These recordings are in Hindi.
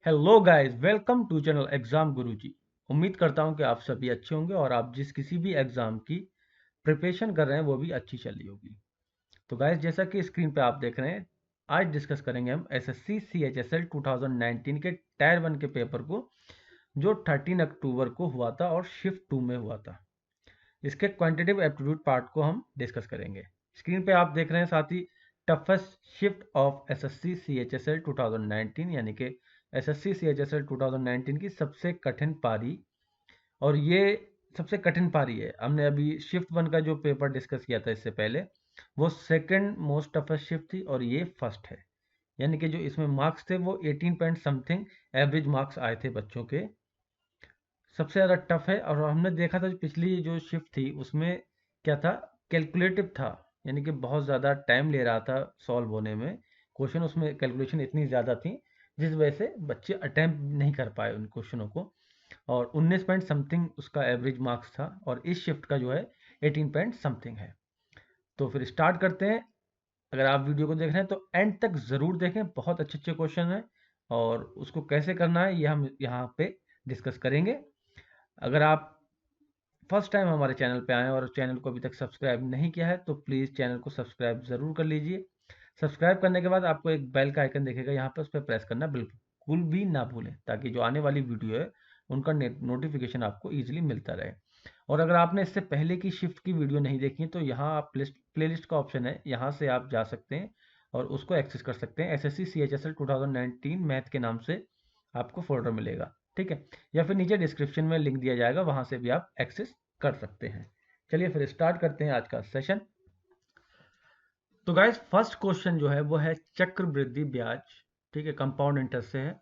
Hello guys, welcome to channel exam Guruji. उम्मीद करता हूं कि आप सभी अच्छे होंगे और आप जिस किसी भी एग्जाम की प्रिपरेशन कर रहे हैं वो भी अच्छी चल रही होगी। तो गाइस, जैसा कि स्क्रीन पे आप देख रहे हैं, आज डिस्कस करेंगे हम एसएससी सीएचएसएल 2019 के टायर 1 के पेपर को, जो 13 अक्टूबर को हुआ था और शिफ्ट 2 में हुआ था। इसके क्वांटिटेटिव एप्टीट्यूड पार्ट को हम डिस्कस करेंगे। स्क्रीन पे आप देख रहे हैं साथ ही toughest shift of SSC CHSL 2019, यानी कि एसएससी सीएचएसएल 2019 की सबसे कठिन पारी। और ये सबसे कठिन पारी है। हमने अभी शिफ्ट 1 का जो पेपर डिस्कस किया था इससे पहले, वो सेकंड मोस्ट टफेस्ट शिफ्ट थी और ये फर्स्ट है। यानी कि जो इसमें मार्क्स थे वो 18 पॉइंट समथिंग एवरेज मार्क्स आए थे बच्चों के। सबसे ज़्यादा टफ है। और हमने देखा था पिछली जो शिफ्ट थी उसमें क्या था, कैलकुलेटिव था, यानी कि बहुत ज़्यादा टाइम ले रहा था सॉल्व होने में। क्वेश्चन उसमें कैलकुलेशन इतनी ज़्यादा थी जिस वजह से बच्चे अटैम्प्ट नहीं कर पाए उन क्वेश्चनों को। और 19 पॉइंट समथिंग उसका एवरेज मार्क्स था और इस शिफ्ट का जो है 18 पॉइंट समथिंग है। तो फिर स्टार्ट करते हैं। अगर आप वीडियो को देख रहे हैं तो एंड तक ज़रूर देखें, बहुत अच्छे अच्छे क्वेश्चन हैं और उसको कैसे करना है ये हम यहाँ पे डिस्कस करेंगे। अगर आप फर्स्ट टाइम हमारे चैनल पे आए और चैनल को अभी तक सब्सक्राइब नहीं किया है तो प्लीज़ चैनल को सब्सक्राइब ज़रूर कर लीजिए। सब्सक्राइब करने के बाद आपको एक बेल का आइकन दिखेगा, यहाँ पे उस पर प्रेस करना बिल्कुल भी ना भूलें, ताकि जो आने वाली वीडियो है उनका नोटिफिकेशन आपको ईजिली मिलता रहे। और अगर आपने इससे पहले की शिफ्ट की वीडियो नहीं देखी तो यहाँ आप प्लेलिस्ट का ऑप्शन है, यहाँ से आप जा सकते हैं और उसको एक्सेस कर सकते हैं। एसएससी सीएचएसएल 2019 मैथ के नाम से आपको फोल्डर मिलेगा, ठीक है। या फिर नीचे डिस्क्रिप्शन में लिंक दिया जाएगा, वहां से भी आप एक्सेस कर सकते हैं। चलिए फिर स्टार्ट करते हैं आज का सेशन। तो गाइस, फर्स्ट क्वेश्चन जो है वो है चक्रवृद्धि ब्याज, ठीक है, कंपाउंड इंटरेस्ट से है।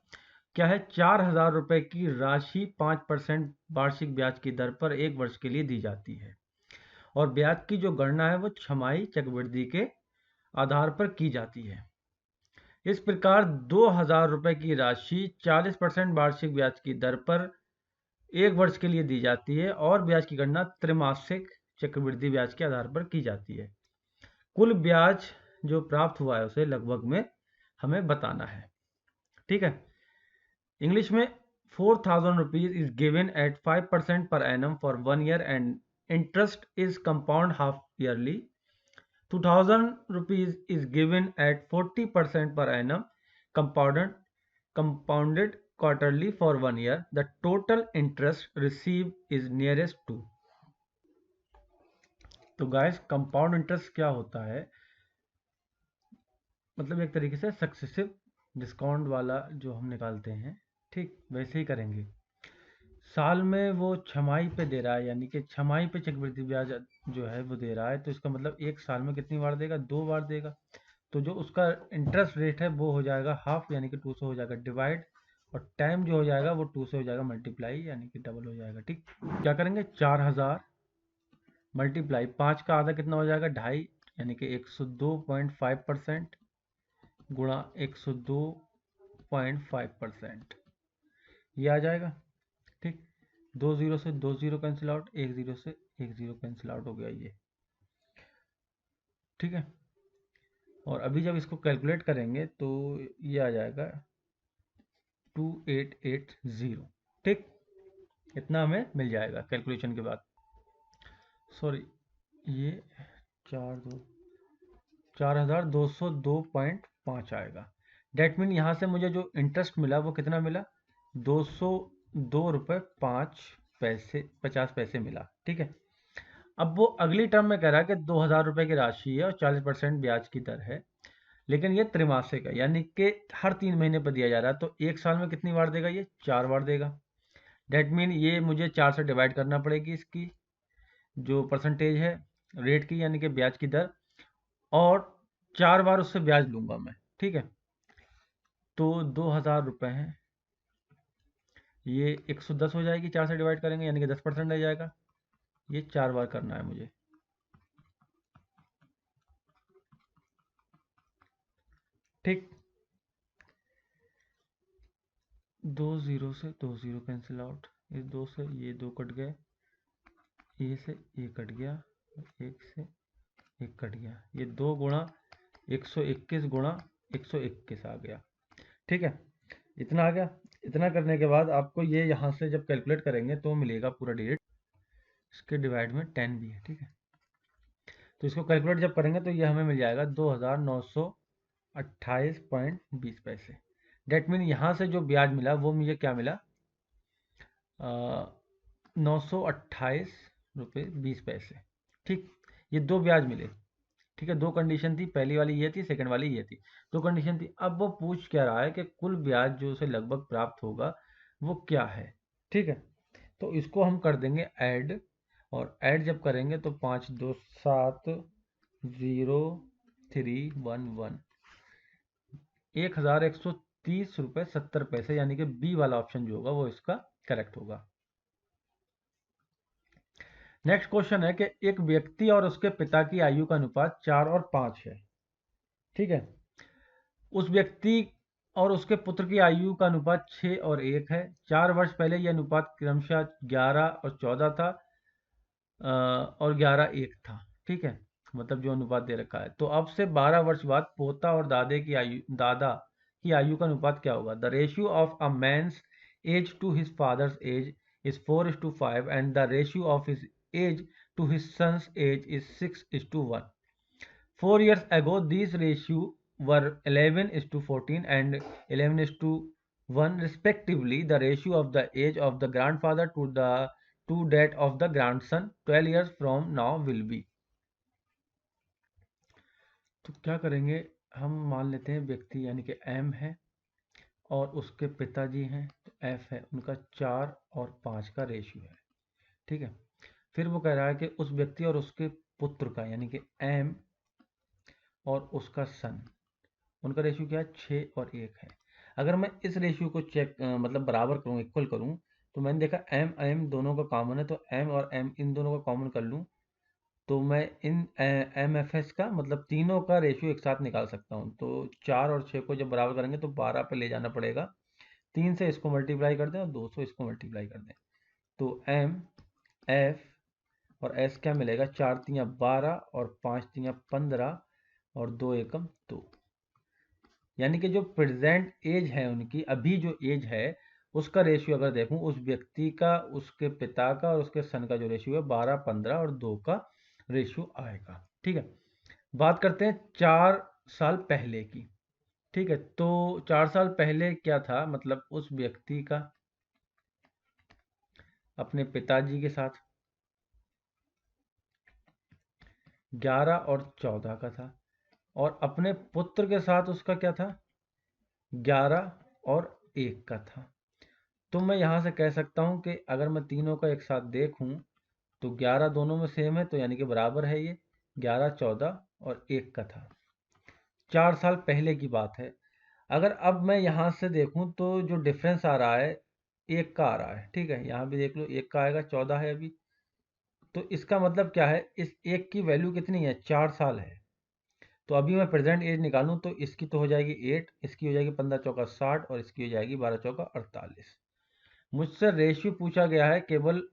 क्या है, 4,000 रुपए की राशि 5% वार्षिक ब्याज की दर पर 1 वर्ष के लिए दी जाती है और ब्याज की जो गणना है वो छमाही चक्रवृद्धि के आधार पर की जाती है। इस प्रकार 2,000 रुपए की राशि 40% वार्षिक ब्याज की दर पर 1 वर्ष के लिए दी जाती है और ब्याज की गणना त्रैमासिक चक्रवृद्धि ब्याज के आधार पर की जाती है। कुल ब्याज जो प्राप्त हुआ है उसे लगभग में हमें बताना है, ठीक है। इंग्लिश में 4,000 rupees is given at 5% per annum for 1 year and interest is compound half yearly. 2,000 rupees is given at 40% per annum compounded quarterly for 1 year. The total interest received is nearest to। तो गाइस, कंपाउंड इंटरेस्ट क्या होता है, मतलब एक तरीके से सक्सेसिव डिस्काउंट वाला जो हम निकालते हैं, ठीक वैसे ही करेंगे। साल में वो छमाही पे दे रहा है, यानी कि छमाही पे चक्रवृद्धि ब्याज जो है वो दे रहा है, तो इसका मतलब एक साल में कितनी बार देगा, 2 बार देगा। तो जो उसका इंटरेस्ट रेट है वो हो जाएगा हाफ, यानी कि 2 से हो जाएगा डिवाइड, और टाइम जो हो जाएगा वो 2 से हो जाएगा मल्टीप्लाई, यानी कि डबल हो जाएगा, ठीक। क्या करेंगे, 4,000 मल्टीप्लाई 5 का आधा कितना हो जाएगा, 2.5, यानी कि 102.5% गुणा 102.5%, ये आ जाएगा, ठीक। 2 जीरो से 2 जीरो कैंसिल आउट, 1 जीरो से 1 जीरो कैंसिल आउट हो गया ये, ठीक है। और अभी जब इसको कैलकुलेट करेंगे तो ये आ जाएगा 2880, ठीक। इतना हमें मिल जाएगा कैलकुलेशन के बाद। सॉरी, ये 4,202.5 आएगा। डेट मीन यहाँ से मुझे जो इंटरेस्ट मिला वो कितना मिला, 202 रुपये 50 पैसे मिला, ठीक है। अब वो अगली टर्म में कह रहा है कि 2,000 रुपये की राशि है और 40% ब्याज की दर है, लेकिन ये त्रैमासिक है, यानी कि हर 3 महीने पर दिया जा रहा है। तो एक साल में कितनी बार देगा, ये 4 बार देगा। डेट मीन ये मुझे 4 से डिवाइड करना पड़ेगी इसकी जो परसेंटेज है रेट की, यानी कि ब्याज की दर, और 4 बार उससे ब्याज लूंगा मैं, ठीक है। तो 2,000 रुपये हैं, ये 110 हो जाएगी, 4 से डिवाइड करेंगे यानी कि 10% रह जाएगा। ये 4 बार करना है मुझे, ठीक। 2 जीरो से 2 जीरो कैंसिल आउट, इस 2 से ये 2 कट गए, ये से ये कट गया, एक से एक कट गया, ये 2 गुणा 121 गुणा 121 आ गया, ठीक है। इतना आ गया। इतना करने के बाद आपको ये यहाँ से जब कैलकुलेट करेंगे तो मिलेगा पूरा डिजिट, इसके डिवाइड में 10 भी है, ठीक है। तो इसको कैलकुलेट जब करेंगे तो ये हमें मिल जाएगा 2928.20 पैसे। डेट मीन यहाँ से जो ब्याज मिला वो मुझे क्या मिला, 928.20 रुपये। ठीक, ये दो ब्याज मिले, ठीक है। दो कंडीशन थी, पहली वाली ये थी, सेकंड वाली ये थी, दो कंडीशन थी। अब वो पूछ क्या रहा है कि कुल ब्याज जो उसे लगभग प्राप्त होगा वो क्या है, ठीक है। तो इसको हम कर देंगे ऐड, और ऐड जब करेंगे तो 52703111 1130.70 रुपये, यानी कि बी वाला ऑप्शन जो होगा वो इसका करेक्ट होगा। नेक्स्ट क्वेश्चन है कि एक व्यक्ति और उसके पिता की आयु का अनुपात 4 और 5 है, ठीक है। उस व्यक्ति और उसके पुत्र की आयु का अनुपात 6 और 1 है। 4 वर्ष पहले यह अनुपात क्रमशः 11 और 14 था, और 11 1 था, ठीक है। मतलब जो अनुपात दे रखा है। तो अब से 12 वर्ष बाद पोता और दादा की आयु का अनुपात क्या होगा। The ratio of a man's age to his father's age is 4:5 and the ratio of his age to his son's age is 6:1. 4 years ago, these ratio were 11:14 and 11:1 respectively. The ratio of the age of the grandfather to that of the grandson 12 years from now will be. तो क्या करेंगे, हम मान लेते हैं व्यक्ति यानी कि M है और उसके पिताजी हैं तो F है, उनका 4 और 5 का रेशियो है, ठीक है। फिर वो कह रहा है कि उस व्यक्ति और उसके पुत्र का यानी कि M और उसका सन, उनका रेशियो क्या है, 6 और 1 है। अगर मैं इस रेशियो को चेक मतलब बराबर करूँ, इक्वल करूँ, तो मैंने देखा एम एम दोनों का कॉमन है, तो एम और एम इन दोनों का कॉमन कर लूँ तो मैं इन एम एफ एस का मतलब तीनों का रेशियो एक साथ निकाल सकता हूँ। तो 4 और 6 को जब बराबर करेंगे तो 12 पे ले जाना पड़ेगा, 3 से इसको मल्टीप्लाई कर दें और 2 से इसको मल्टीप्लाई कर दें। तो एम एफ और एस क्या मिलेगा, 4 तियाँ 12 और 5 तियाँ 15 और 2 एकम 2, यानी कि जो प्रेजेंट एज है उनकी, अभी जो एज है उसका रेशियो अगर देखूं, उस व्यक्ति का, उसके पिता का और उसके सन का जो रेशियो है 12 15 और 2 का रेशियो आएगा, ठीक है। बात करते हैं 4 साल पहले की, ठीक है। तो 4 साल पहले क्या था, मतलब उस व्यक्ति का अपने पिताजी के साथ 11 और 14 का था, और अपने पुत्र के साथ उसका क्या था, 11 और 1 का था। तो मैं यहाँ से कह सकता हूँ कि अगर मैं तीनों का एक साथ देखूँ तो 11 दोनों में सेम है, तो यानी कि बराबर है ये, 11 14 और 1 का था। 4 साल पहले की बात है। अगर अब मैं यहाँ से देखूँ तो जो डिफरेंस आ रहा है 1 का आ रहा है, ठीक है। यहाँ भी देख लो 1 का आएगा, 14 है अभी। तो इसका मतलब क्या है, इस 1 की वैल्यू कितनी है, 4 साल है। तो अभी मैं प्रेजेंट एज निकालूं तो इसकी तो हो जाएगी 8, इसकी हो जाएगी 15 चौका 60 और इसकी हो जाएगी 12 चौका 48। मुझसे रेशियो पूछा गया है केवल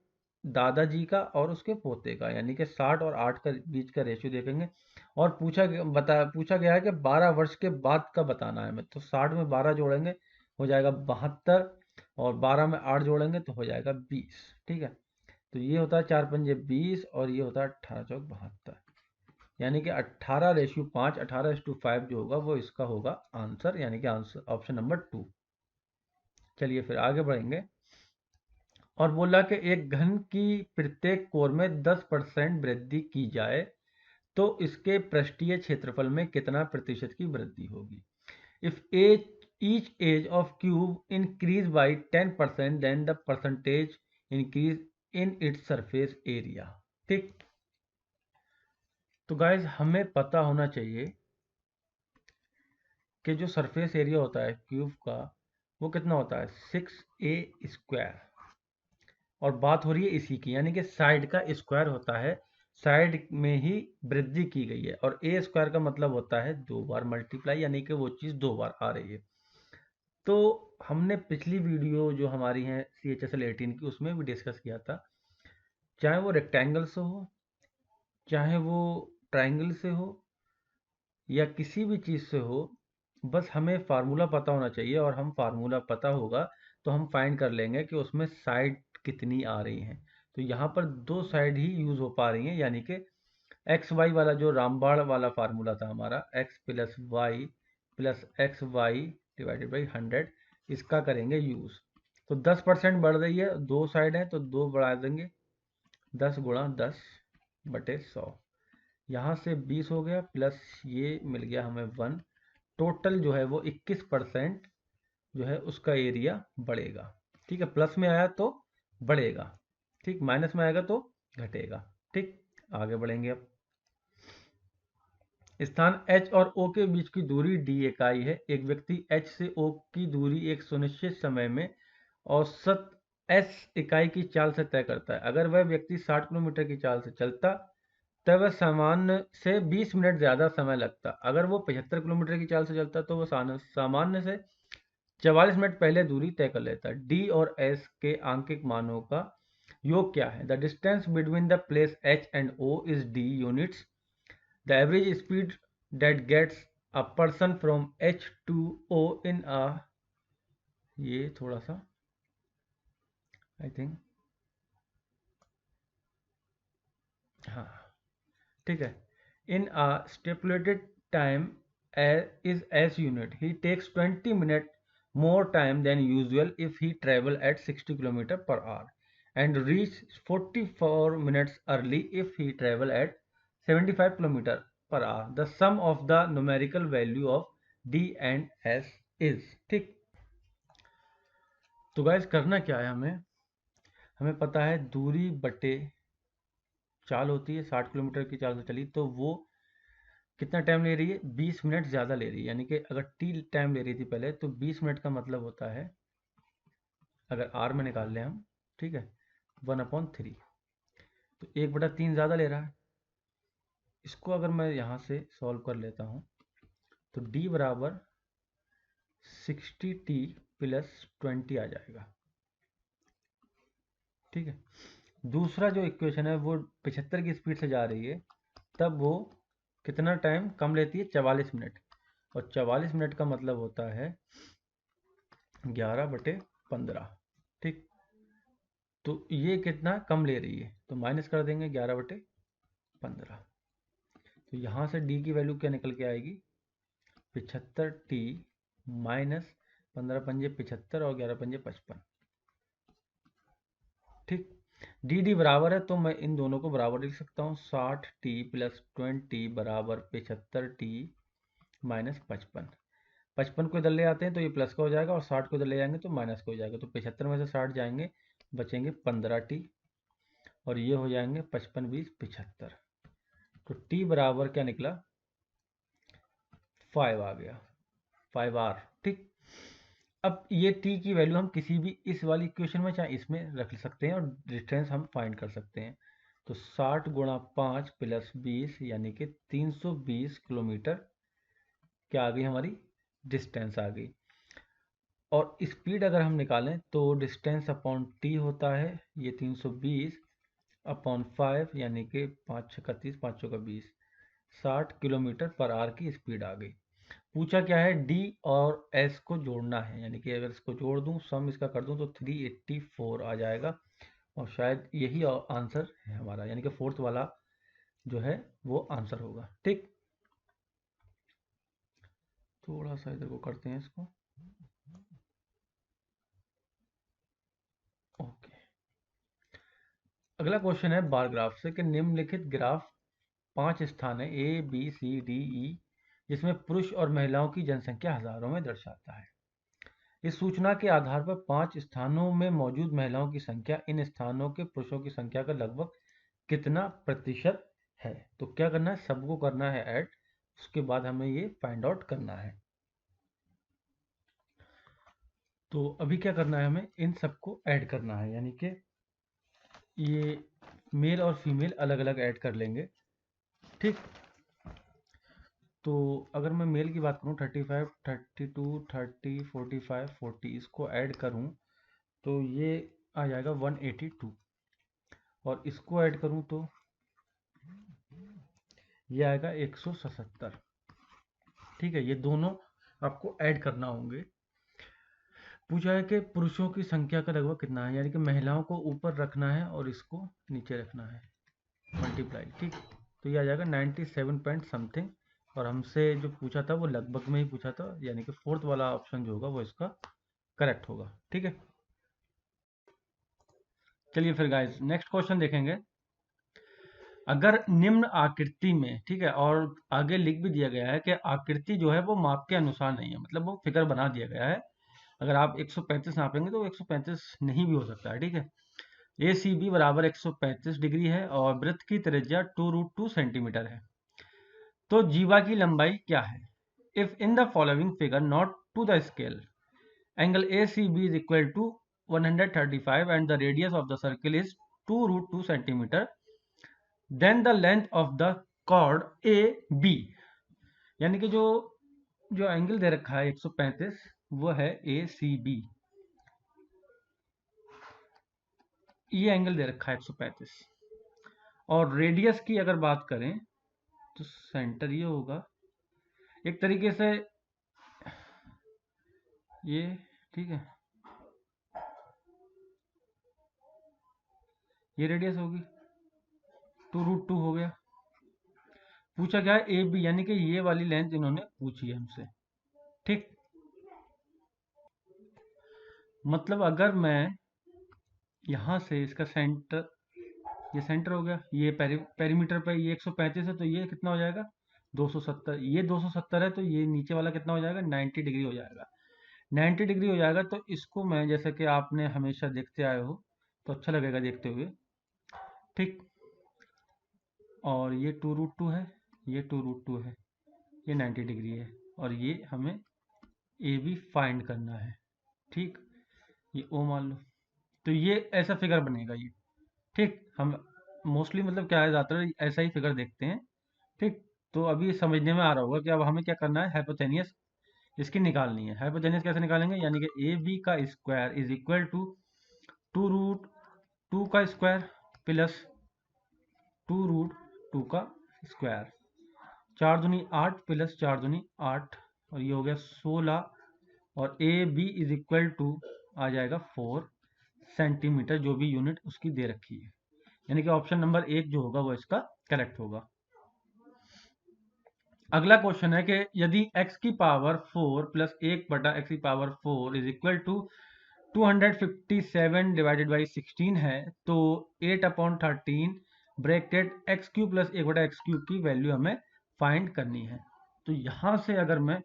दादाजी का और उसके पोते का, यानी कि 60 और 8 का बीच का रेशियो देखेंगे। और पूछा गया है कि 12 वर्ष के बाद का बताना है हमें। तो 60 में 12 जोड़ेंगे हो जाएगा 72, और 12 में 8 जोड़ेंगे तो हो जाएगा 20, ठीक है। तो ये होता है 4 पंजे 20 और ये होता है 18 चौक 72, यानी कि 18:5, 18:5 जो होगा वो इसका होगा आंसर, यानी कि आंसर ऑप्शन नंबर 2। चलिए फिर आगे बढ़ेंगे। और बोला कि एक घन की प्रत्येक कोर में 10% वृद्धि की जाए तो इसके पृष्ठीय क्षेत्रफल में कितना प्रतिशत की वृद्धि होगी। If each edge of cube increase by 10% then the percentage increase in its surface area, ठीक। तो गाइज हमें पता होना चाहिए कि जो सरफेस एरिया होता है क्यूब का वो कितना होता है, 6a²। और बात हो रही है इसी की, यानी कि साइड का स्क्वायर होता है, साइड में ही वृद्धि की गई है। और ए स्क्वायर का मतलब होता है 2 बार मल्टीप्लाई, यानी कि वो चीज़ 2 बार आ रही है। तो हमने पिछली वीडियो जो हमारी है CHSL 18 की, उसमें भी डिस्कस किया था, चाहे वो रेक्टेंगल से हो, चाहे वो ट्राइंगल से हो, या किसी भी चीज़ से हो, बस हमें फार्मूला पता होना चाहिए, और हम फार्मूला पता होगा तो हम फाइंड कर लेंगे कि उसमें साइड कितनी आ रही हैं। तो यहाँ पर दो साइड ही यूज़ हो पा रही हैं, यानी कि एक्स वाई वाला जो रामबाण वाला फार्मूला था हमारा, x plus x y divided by 100, इसका करेंगे यूज़। तो 10% बढ़ रही है, दो साइड है तो दो बढ़ा देंगे, 10 × 10/100। यहाँ से 20 हो गया, प्लस ये मिल गया हमें 1। टोटल जो है वो 21% जो है उसका एरिया बढ़ेगा। ठीक है, प्लस में आया तो बढ़ेगा, ठीक, माइनस में आएगा तो घटेगा। ठीक, आगे बढ़ेंगे अब। स्थान H और O के बीच की दूरी d इकाई है। एक व्यक्ति H से O की दूरी एक सुनिश्चित समय में औसत S इकाई की चाल से तय करता है। अगर वह व्यक्ति 60 किलोमीटर की चाल से चलता तब वह सामान्य से 20 मिनट ज़्यादा समय लगता। अगर वो 75 किलोमीटर की चाल से चलता तो वह सामान्य से 44 मिनट पहले दूरी तय कर लेता। D और S के आंकिक मानों का योग क्या है? The distance between the place H and O is D units. The average speed that gets a person from H to O in a, ये थोड़ा सा आई थिंक, हाँ ठीक है, इन a stipulated time is S unit. He takes 20 minutes more time than usual if he travel at 60 km per hour and reach 44 minutes early if he travel at 75 km per hour. The sum of the numerical value of D and S is, ठीक। तो गाइस करना क्या है, हमें हमें पता है दूरी बटे चाल होती है। 60 किलोमीटर की चाल से चली तो वो कितना टाइम ले रही है? 20 मिनट ज़्यादा ले रही है, यानी कि अगर टी टाइम ले रही थी पहले तो 20 मिनट का मतलब होता है, अगर आर में निकाल लें हम, ठीक है, 1/3, तो 1/3 ज़्यादा ले रहा है। इसको अगर मैं यहाँ से सॉल्व कर लेता हूँ तो डी बराबर 60t + 20 आ जाएगा। ठीक है, दूसरा जो इक्वेशन है वो 75 की स्पीड से जा रही है, तब वो कितना टाइम कम लेती है? 44 मिनट, और 44 मिनट का मतलब होता है 11/15। ठीक, तो ये कितना कम ले रही है, तो माइनस कर देंगे 11/15। तो यहाँ से डी की वैल्यू क्या निकल के आएगी? 75t माइनस 15×5 = 75 और 11×5 = 55। ठीक, डी डी बराबर है तो मैं इन दोनों को बराबर लिख सकता हूँ। 60t + 20 बराबर 75t माइनस 55। 55 को इधर ले आते हैं तो ये प्लस का हो जाएगा, और 60 को इधर ले जाएंगे तो माइनस का हो जाएगा। तो 75 में से 60 जाएंगे, बचेंगे 15t, और ये हो जाएंगे 55 × 20 = 75। तो t बराबर क्या निकला? 5 आ गया, 5r। ठीक, अब ये t की वैल्यू हम किसी भी इस वाली इक्वेशन में चाहे इसमें रख सकते हैं, और डिस्टेंस हम फाइंड कर सकते हैं। तो 60 × 5 + 20 यानी कि 320 किलोमीटर क्या आ गई हमारी? डिस्टेंस आ गई। और स्पीड अगर हम निकालें तो डिस्टेंस अपॉन टी होता है, ये 320/5 यानी कि 5 × 30, 5 × 20, 60 km/h की स्पीड आ गई। पूछा क्या है? डी और एस को जोड़ना है, यानी कि अगर इसको जोड़ दूं, सम इसका कर दूं तो 384 आ जाएगा, और शायद यही आंसर है हमारा, यानी कि फोर्थ वाला जो है वो आंसर होगा। ठीक, थोड़ा सा इधर को करते हैं इसको, ओके। अगला क्वेश्चन है बार ग्राफ से कि निम्नलिखित ग्राफ 5 स्थान है ए बी सी डी ई जिसमें पुरुष और महिलाओं की जनसंख्या हजारों में दर्शाता है। इस सूचना के आधार पर 5 स्थानों में मौजूद महिलाओं की संख्या इन स्थानों के पुरुषों की संख्या का लगभग कितना प्रतिशत है? तो क्या करना है? सबको करना है ऐड, उसके बाद हमें ये फाइंड आउट करना है। तो अभी क्या करना है? हमें इन सबको ऐड करना है, यानी कि ये मेल और फीमेल अलग अलग ऐड कर लेंगे। ठीक, तो अगर मैं मेल की बात करूँ 35, 32, 30, 45, 40 इसको ऐड करूँ तो ये आ जाएगा 182, और इसको ऐड करूँ तो ये आएगा 177। ठीक है, ये दोनों आपको ऐड करना होंगे। पूछा है कि पुरुषों की संख्या का लगभग कितना है, यानी कि महिलाओं को ऊपर रखना है और इसको नीचे रखना है, मल्टीप्लाई, ठीक। तो ये आ जाएगा 97 पॉइंट समथिंग, और हमसे जो पूछा था वो लगभग में ही पूछा था, यानी कि फोर्थ वाला ऑप्शन जो होगा वो इसका करेक्ट होगा, ठीक है। चलिए फिर गाइस नेक्स्ट क्वेश्चन देखेंगे। अगर निम्न आकृति में, ठीक है, और आगे लिख भी दिया गया है कि आकृति जो है वो माप के अनुसार नहीं है, मतलब वो फिगर बना दिया गया है, अगर आप 135 नापेंगे तो 135 नहीं भी हो सकता है, ठीक है। ए सी बी बराबर 135 डिग्री है और वृत्त की त्रिज्या 2√2 सेंटीमीटर है, तो जीवा की लंबाई क्या है? If in the following figure not to the scale, angle A C B is equal to 135 and the radius of the circle is 2√2 centimetre, then the length of the chord A B, यानी कि जो जो एंगल दे रखा है 135 वो है ए सी बी, ये एंगल दे रखा है 135, और रेडियस की अगर बात करें तो सेंटर ये होगा एक तरीके से ये, ठीक है, ये रेडियस होगी, 2√2 हो गया। पूछा क्या है ए बी, यानी कि ये वाली लेंथ इन्होंने पूछी है हमसे, ठीक। मतलब अगर मैं यहां से इसका सेंटर, ये सेंटर हो गया, ये पेरीमीटर पे ये 135 है, तो ये कितना हो जाएगा 270, ये 270 है, तो ये नीचे वाला कितना हो जाएगा 90 डिग्री हो जाएगा, 90 डिग्री हो जाएगा। तो इसको मैं, जैसे कि आपने हमेशा देखते आए हो तो अच्छा लगेगा देखते हुए, ठीक। और ये 2√2 है, ये 2√2 है, ये 90 डिग्री है, और ये हमें ए बी फाइंड करना है, ठीक। ये ओ मान लो, तो ये ऐसा फिगर बनेगा ये, ठीक। हम मोस्टली मतलब क्या है, ज़्यादातर ऐसा ही फिगर देखते हैं, ठीक। तो अभी समझने में आ रहा होगा कि अब हमें क्या करना है, हाइपोटेनियस इसकी निकालनी है। हाइपोटेनियस कैसे निकालेंगे, यानी कि ए बी का स्क्वायर इज इक्वल टू 2√2 का स्क्वायर प्लस 2√2 का स्क्वायर, 4 दूनी 8 प्लस 4 दूनी 8, और ये हो गया 16, और a B is equal to आ जाएगा 4 सेंटीमीटर, जो भी यूनिट उसकी दे रखी है, यानी कि ऑप्शन नंबर 1 जो होगा वो इसका करेक्ट होगा। अगला क्वेश्चन है कि यदि x की पावर 4 प्लस 1 बटा x की power 4 is equal to 257 divided by 16 है, तो 8/13 ब्रैकेट एक्स क्यूब प्लस 1 बटा एक्स क्यूब की वैल्यू हमें फाइंड करनी है। तो यहां से अगर मैं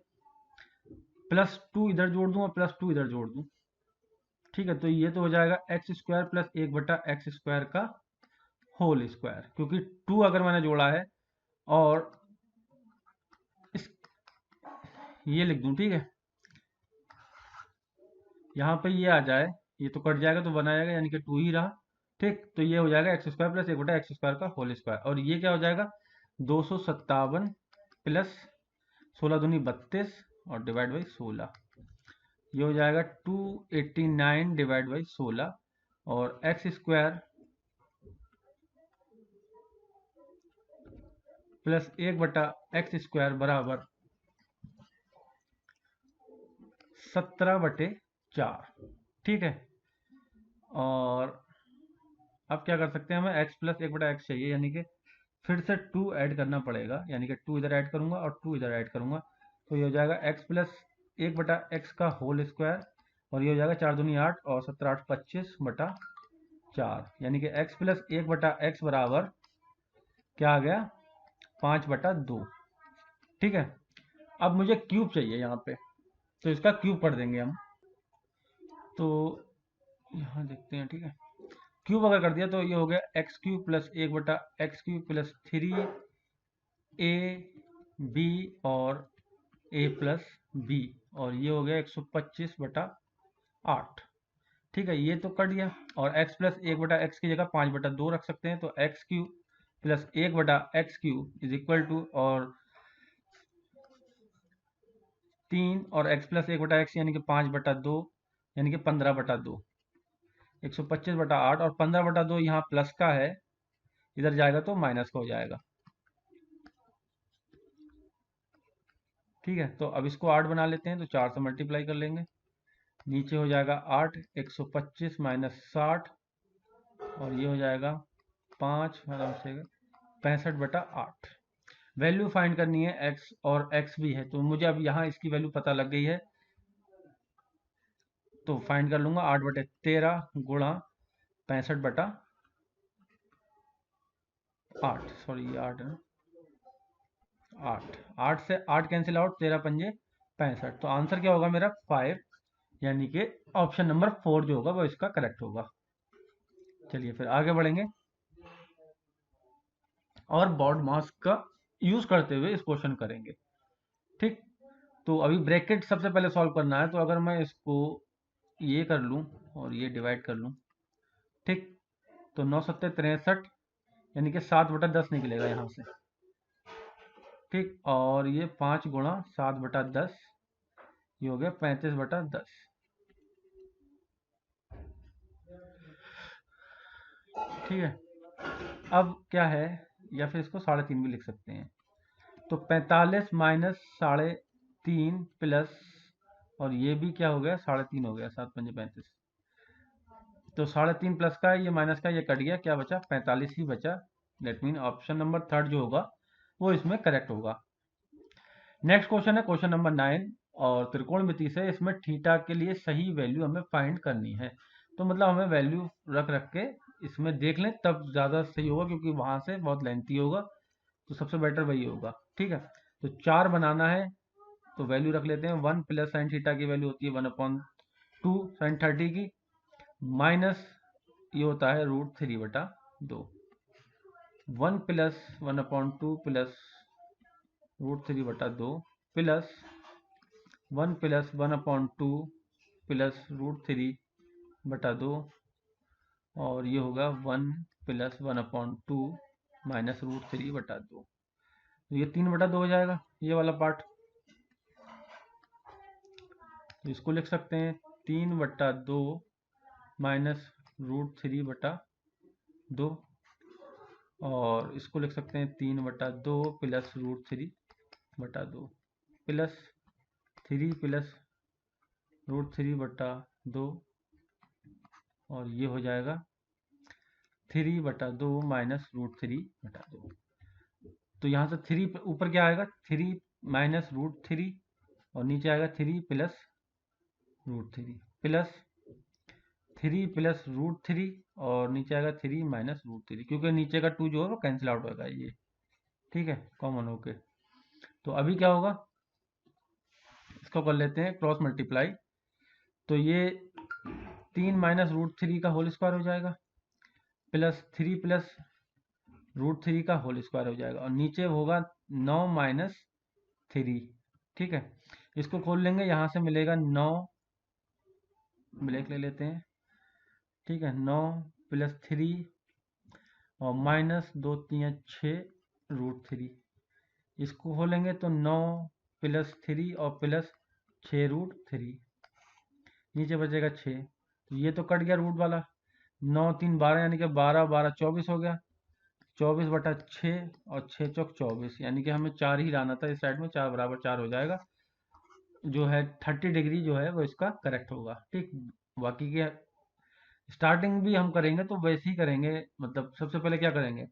+2 इधर जोड़ दूं और +2 इधर जोड़ दूं, ठीक है, तो ये तो हो जाएगा एक्स स्क्वायर प्लस 1 बटा एक्स स्क्वायर का होल स्क्वायर, क्योंकि 2 अगर मैंने जोड़ा है, और इस ये लिख दूं, ठीक है, यहाँ पे ये आ जाए, ये तो कट जाएगा तो बना जाएगा, यानी कि 2 ही रहा, ठीक। तो ये हो जाएगा एक्स स्क्वायर प्लस 1 बटा एक्स स्क्वायर का होल स्क्वायर, और ये क्या हो जाएगा 257 प्लस 16 दूनी 32 और डिवाइड बाई 16, ये हो जाएगा 289 डिवाइड बाई 16, और एक्स स्क्वायर प्लस 1 बटा एक्स स्क्वायर बराबर 17/4, ठीक है। और अब क्या कर सकते हैं, हमें x प्लस 1 बटा एक्स चाहिए, यानी कि फिर से 2 ऐड करना पड़ेगा, यानी कि 2 इधर ऐड करूंगा और 2 इधर ऐड करूंगा, तो ये हो जाएगा x प्लस 1 बटा एक्स का होल स्क्वायर, और ये हो जाएगा 4 दूनी 8 और 17 8 25/4, यानी कि x प्लस 1 बटा एक्स बराबर क्या आ गया 5/2, ठीक है। अब मुझे क्यूब चाहिए यहाँ पे, तो इसका क्यूब कर देंगे हम, तो यहाँ देखते हैं, ठीक है। क्यूब अगर कर दिया तो ये हो गया एक्स क्यूब प्लस 1 बटा x cube plus 3 A B और ए प्लस बी, और ये हो गया 125/8, ठीक है। ये तो कट गया, और x प्लस 1 बटा एक्स की जगह 5/2 रख सकते हैं, तो एक्स क्यूब प्लस 1 बटा x cube is equal to, और 3 और x प्लस 1 बटा एक्स यानी कि 5/2, यानी कि 15/2, 125/8, और 15/2 यहाँ प्लस का है, इधर जाएगा तो माइनस का हो जाएगा, ठीक है, तो अब इसको 8 बना लेते हैं, तो 4 से मल्टीप्लाई कर लेंगे, नीचे हो जाएगा 8, 125 माइनस 60, और ये हो जाएगा 5 आराम से 65/8। वैल्यू फाइंड करनी है x, और x भी है, तो मुझे अब यहाँ इसकी वैल्यू पता लग गई है, तो फाइंड कर लूंगा 8/13 गुणा 65/8, सॉरी ये 8 है, 8 से 8 कैंसिल आउट, 13 पंजे 65, तो आंसर क्या होगा मेरा 5, यानी कि ऑप्शन नंबर 4 जो होगा वो इसका करेक्ट होगा। चलिए फिर आगे बढ़ेंगे और बॉड मास का यूज करते हुए इस क्वेश्चन करेंगे। ठीक, तो अभी ब्रैकेट सबसे पहले सॉल्व करना है, तो अगर मैं इसको ये कर लूं और ये डिवाइड कर लूं, ठीक, तो 9 सत्ते 63, यानी कि 7/10 निकलेगा यहाँ से। ठीक, और ये 5 गुणा 7/10, ये हो गया 35/10। ठीक है, अब क्या है, या फिर इसको 3.5 भी लिख सकते हैं, तो 45 माइनस 3.5 प्लस, और ये भी क्या हो गया 3.5 हो गया, 7×5 = 35, तो 3.5 प्लस का ये माइनस का ये कट गया, क्या बचा 45 ही बचा। लेट मीन ऑप्शन नंबर 3 जो होगा वो इसमें करेक्ट होगा। नेक्स्ट क्वेश्चन है क्वेश्चन नंबर 9, और त्रिकोणमिति से इसमें थीटा के लिए सही वैल्यू हमें फाइंड करनी है। तो मतलब हमें वैल्यू रख रख के इसमें देख लें तब ज़्यादा सही होगा, क्योंकि वहां से बहुत लेंथी होगा, तो सबसे बेटर वही होगा। ठीक है, तो 4 बनाना है, तो वैल्यू रख लेते हैं 1 प्लस साइन थीटा की वैल्यू होती है 1/2 साइन 30 की, माइनस ये होता है √3/2, 1 plus 1/2 plus √3/2 plus 1 plus 1/2 plus √3/2, और ये होगा 1 प्लस 1/2 माइनस √3/2, तो ये 3/2 हो जाएगा ये वाला पार्ट, तो इसको लिख सकते हैं 3/2 माइनस √3/2, और इसको लिख सकते हैं 3/2 प्लस √3/2 प्लस 3 प्लस √3/2, और ये हो जाएगा 3/2 माइनस √3/2, तो यहाँ से 3 ऊपर क्या आएगा 3 माइनस √3, और नीचे आएगा 3 प्लस √3 प्लस 3 प्लस √3, और नीचे आएगा 3 माइनस √3, क्योंकि नीचे का 2 जो है वो कैंसिल आउट होगा ये। ठीक है, कॉमन होके, तो अभी क्या होगा, इसको कर लेते हैं क्रॉस मल्टीप्लाई, तो ये 3 माइनस √3 का होल स्क्वायर हो जाएगा, प्लस 3 प्लस √3 का होल स्क्वायर हो जाएगा, और नीचे होगा 9 माइनस 3। ठीक है, इसको खोल लेंगे, यहाँ से मिलेगा 9, ब्लैक ले लेते हैं, ठीक है, 9 प्लस 3 और माइनस 2 3 6 √3, इसको खोलेंगे तो 9 प्लस 3 और प्लस 6 √3, नीचे बचेगा 6, तो ये तो कट गया रूट वाला, 9 3 12, यानी कि 12 12 24 हो गया, 24/6 और 6 चौक 24, यानी कि हमें 4 ही लाना था इस साइड में, 4 बराबर 4 हो जाएगा, जो है 30 डिग्री जो है वो इसका करेक्ट होगा। ठीक, बाकी के स्टार्टिंग भी हम करेंगे तो वैसे ही करेंगे, मतलब सबसे पहले क्या करेंगे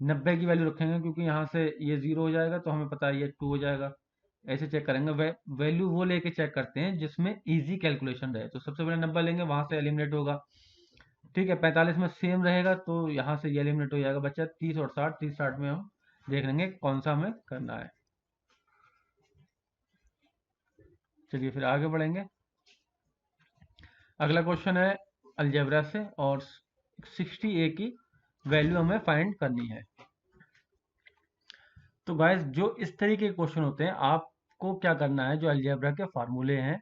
90 की वैल्यू रखेंगे, क्योंकि यहाँ से ये 0 हो जाएगा तो हमें पता है ये 2 हो जाएगा, ऐसे चेक करेंगे। वैल्यू वो लेके चेक करते हैं जिसमें इजी कैलकुलेशन रहे, तो सबसे पहले 90 लेंगे, वहां से एलिमिनेट होगा। ठीक है, 45 में सेम रहेगा, तो यहाँ से ये एलिमिनेट हो जाएगा, बच्चा 30 और 60, 30 60 में हम देख लेंगे कौन सा हमें करना है। चलिए फिर आगे बढ़ेंगे, अगला क्वेश्चन है अलजेब्रा से, और 60A की वैल्यू हमें फाइंड करनी है। तो गाइस जो इस तरीके के क्वेश्चन होते हैं, आपको क्या करना है, जो अलजेब्रा के फार्मूले हैं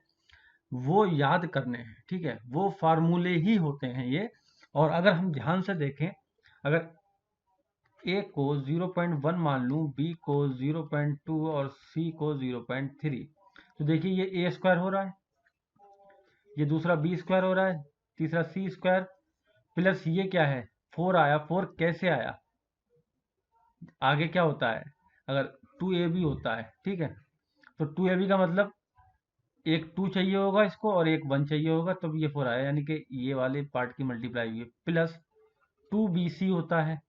वो याद करने हैं। ठीक है, वो फार्मूले ही होते हैं ये, और अगर हम ध्यान से देखें, अगर a को 0.1 मान लूं, b को 0.2 और c को 0.3, तो देखिए ये a स्क्वायर हो रहा है, ये दूसरा b स्क्वायर हो रहा है, तीसरा c स्क्वायर, प्लस ये क्या है 4 आया, 4 कैसे आया, आगे क्या होता है, अगर 2ab होता है, ठीक है, तो 2ab का मतलब एक 2 चाहिए होगा इसको और एक 1 चाहिए होगा, तब ये 4 आया, यानी कि ये वाले पार्ट की मल्टीप्लाई हुई है। प्लस 2bc होता है,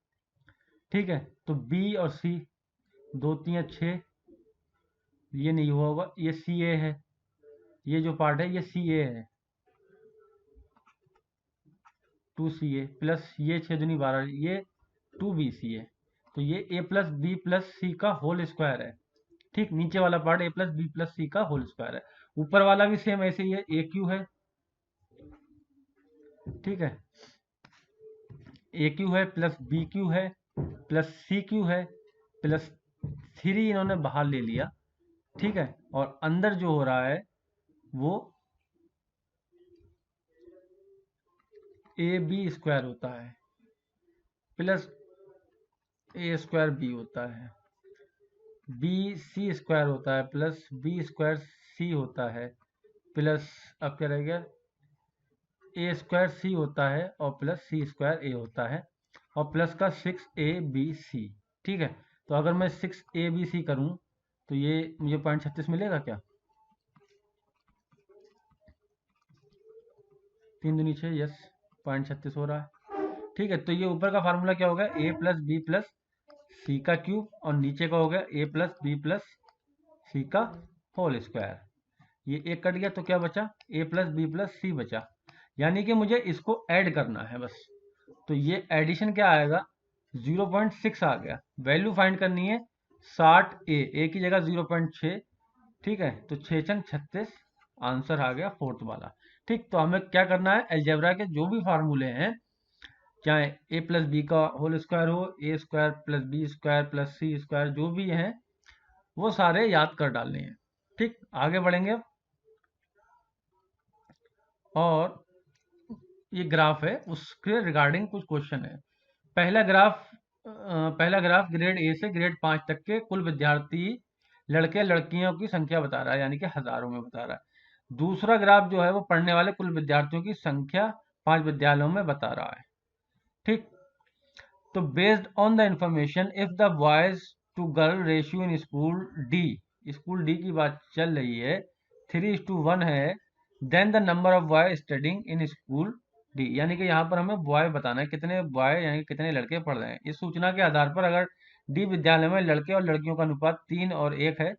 ठीक है। तो b और c, 2 3 6, ये नहीं हुआ होगा, ये ca है, ये जो पार्ट है ये ca है, 2ca प्लस ये 6 दूनी 12, ये 2bc है। तो ये a plus B plus c का होल स्क्वायर है, ठीक। नीचे वाला part a plus B plus c का होल स्क्वायर है, ऊपर वाला भी सेम ऐसे ही है, ए क्यू है, ठीक है। ए क्यू है प्लस बी क्यू है प्लस सी क्यू है प्लस 3 इन्होंने बाहर ले लिया, ठीक है। और अंदर जो हो रहा है वो ए बी स्क्वायर होता है प्लस ए स्क्वायर बी होता है, बी सी स्क्वायर होता है प्लस बी स्क्वायर सी होता है, प्लस अब क्या रह गया, ए स्क्वायर सी होता है और प्लस सी स्क्वायर ए होता है, और प्लस का 6ab c, ठीक है। तो अगर मैं 6ab c करूं तो ये मुझे 0.36 मिलेगा क्या, 3 दूनी 6, यस 0.36 हो रहा है, ठीक है। तो ये ऊपर का फार्मूला क्या हो गया, a plus B plus c का क्यूब, और नीचे का हो गया a plus B plus c का होल स्क्वायर। ये एक कट गया तो क्या बचा, a प्लस बी प्लस सी बचा, यानी कि मुझे इसको ऐड करना है बस। तो ये एडिशन क्या आएगा, 0.6 आ गया। वैल्यू फाइंड करनी है 60a की जगह 0.6, ठीक है। तो 6 छंग 36 आंसर आ गया फोर्थ वाला, ठीक। तो हमें क्या करना है, अलजेब्रा के जो भी फार्मूले हैं, चाहे a प्लस बी का होल स्क्वायर हो, a square plus b square plus c square, जो भी हैं वो सारे याद कर डालने हैं, ठीक। आगे बढ़ेंगे अब। और ये ग्राफ है, उसके रिगार्डिंग कुछ क्वेश्चन है। पहला ग्राफ ग्रेड ए से ग्रेड 5 तक के कुल विद्यार्थी लड़के लड़कियों की संख्या बता रहा है, यानी कि हजारों में बता रहा है। दूसरा ग्राफ जो है वो पढ़ने वाले कुल विद्यार्थियों की संख्या 5 विद्यालयों में बता रहा है, ठीक। तो based on the information, if the boys to girl ratio in school D की बात चल रही है, 3:1 है, then the number of boy studying in school D, यानी कि यहाँ पर हमें बॉय बताना है, कितने बॉय यानी कि कितने लड़के पढ़ रहे हैं। इस सूचना के आधार पर अगर डी विद्यालय में लड़के और लड़कियों का अनुपात 3 और 1 है,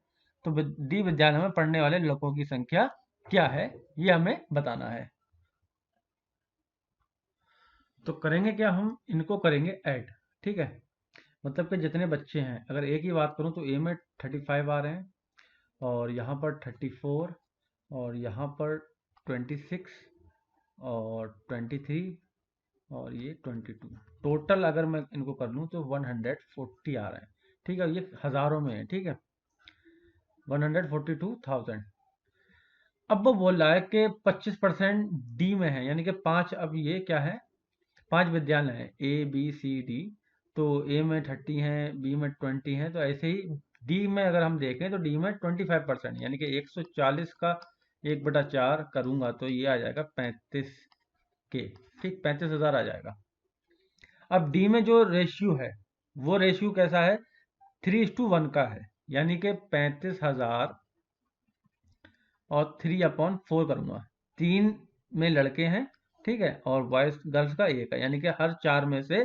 तो डी विद्यालय में पढ़ने वाले लड़कों की संख्या क्या है, ये हमें बताना है। तो करेंगे क्या, हम इनको करेंगे ऐड, ठीक है। मतलब कि जितने बच्चे हैं, अगर ए की बात करूं तो ए में 35 आ रहे हैं, और यहाँ पर 34, और यहाँ पर 26, और 23, और ये 22। टोटल अगर मैं इनको कर लूँ तो 140 आ रहे हैं, ठीक है। ये हजारों में है, ठीक है, 142,000। अब वो बोल रहा है कि 25% डी में है, यानी कि 5, अब ये क्या है, 5 विद्यालय हैं ए बी सी डी, तो ए में 30 हैं, बी में 20 हैं, तो ऐसे ही डी में अगर हम देखें तो डी में 25%, यानी कि 140 का 1/4 करूंगा तो ये आ जाएगा 35 के, ठीक, 35,000 आ जाएगा। अब डी में जो रेशियो है वो रेशियो कैसा है, 3:1 का है, यानी कि 35,000 और 3/4 करूंगा, 3 में लड़के हैं, ठीक है, और बॉयज गर्ल्स का 1 है, यानी कि हर 4 में से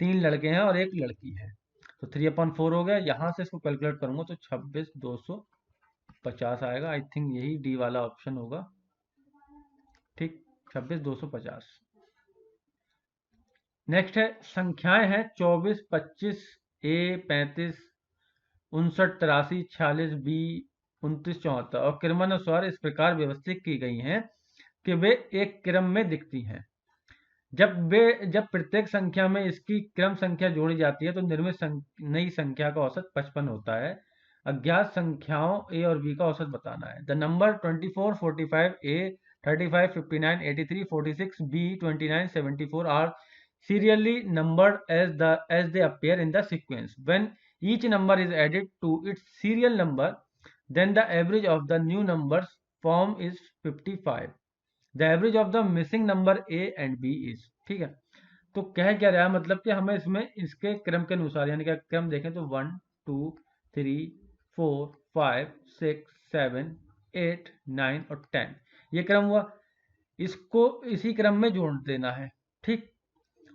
3 लड़के हैं और 1 लड़की है। तो 3/4 हो गया, यहाँ से इसको कैलकुलेट करूंगा तो 26,250 आएगा। आई थिंक यही डी वाला ऑप्शन होगा, ठीक, 26,250। नेक्स्ट है संख्याएं हैं 24, 25, ए 35, 59, 83, 46, बी 29, 74, और क्रमानुसार इस प्रकार व्यवस्थित की गई हैं कि वे एक क्रम में दिखती हैं। जब प्रत्येक संख्या में इसकी क्रम संख्या जोड़ी जाती है तो निर्मित नई संख्या का औसत 55 होता है। अज्ञात संख्याओं ए और बी का औसत बताना है। The number 24, 45, A 35, 59, 83, 46, B 29, 74 are serially numbered as they appear in the sequence. When each number is added to its serial number, then the average of the new numbers form is 55. The average of the missing number a and b is, ठीक है। तो कह क्या रहा है, मतलब कि हमें इसमें इसके क्रम के अनुसार, यानी कि क्रम देखें तो 1 2 3 4 5 6 7 8 9 और 10, ये क्रम हुआ। इसको इसी क्रम में जोड़ देना है, ठीक।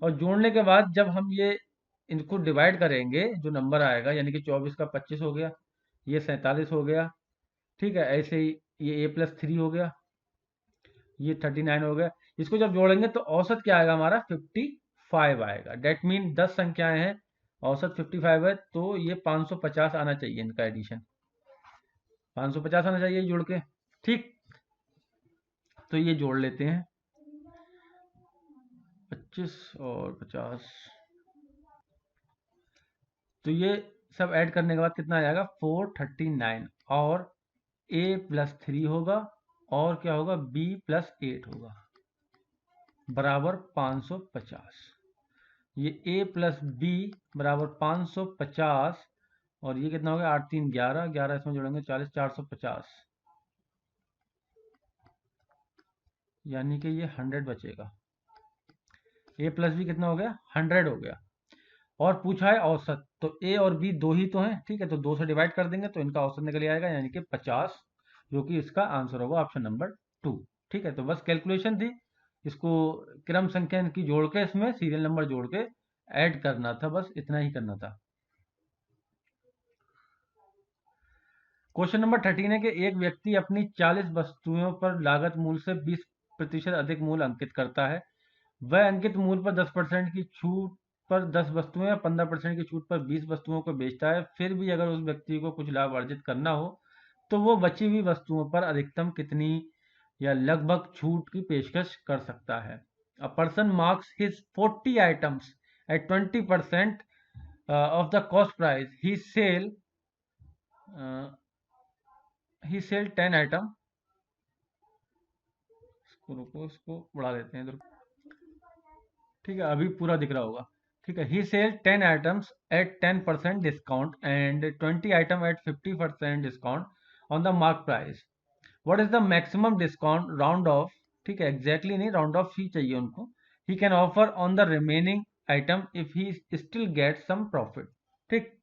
और जोड़ने के बाद जब हम ये इनको डिवाइड करेंगे, जो नंबर आएगा, यानी कि 24 का 25 हो गया, ये 47 हो गया, ठीक है। ऐसे ही ये a+3 हो गया, ये 39 हो गया। इसको जब जोड़ेंगे तो औसत क्या आएगा हमारा, 55 आएगा। डेट मीन 10 संख्याएं हैं, औसत 55 है, तो ये 550 आना चाहिए, इनका एडिशन 550 आना चाहिए जोड़ के, ठीक। तो ये जोड़ लेते हैं, 25 और 50, तो ये सब ऐड करने के बाद कितना आ जाएगा, 439। और a+3 होगा, और क्या होगा, b+8 होगा, बराबर 550। ये a+b बराबर 550, और ये कितना हो गया, 8 3 11, 11 इसमें जोड़ेंगे 40, 450, यानी कि ये 100 बचेगा। a+b कितना हो गया, 100 हो गया। और पूछा है औसत, तो ए और बी दो ही तो हैं, ठीक है। तो 2 से डिवाइड कर देंगे तो इनका औसत निकल आएगा, यानी कि 50, जो कि इसका आंसर होगा ऑप्शन नंबर 2, ठीक है। तो बस कैलकुलेशन थी, इसको क्रम संख्या इनकी जोड़ के, इसमें सीरियल नंबर जोड़ के ऐड करना था, बस इतना ही करना था। क्वेश्चन नंबर 13 है कि एक व्यक्ति अपनी 40 वस्तुओं पर लागत मूल्य से 20% अधिक मूल्य अंकित करता है। वह अंकित मूल्य पर 10% की छूट पर 10 वस्तुएं या 15% की छूट पर 20 वस्तुओं को बेचता है। फिर भी अगर उस व्यक्ति को कुछ लाभ अर्जित करना हो तो वो बची हुई वस्तुओं पर अधिकतम कितनी या लगभग छूट की पेशकश कर सकता है। A person marks his 40 items at 20% of the cost price. He sell 10 item, इसको रुको, इसको बढ़ा देते हैं इधर, ठीक है, अभी पूरा दिख रहा होगा, ठीक है। He sell 10 items at 10% discount and 20 item at 50% discount on the mark price. What is the maximum discount round off, ठीक है, एग्जैक्टली नहीं, राउंड ऑफ ही चाहिए उनको, he can offer on the remaining item if he still get some profit, ठीक।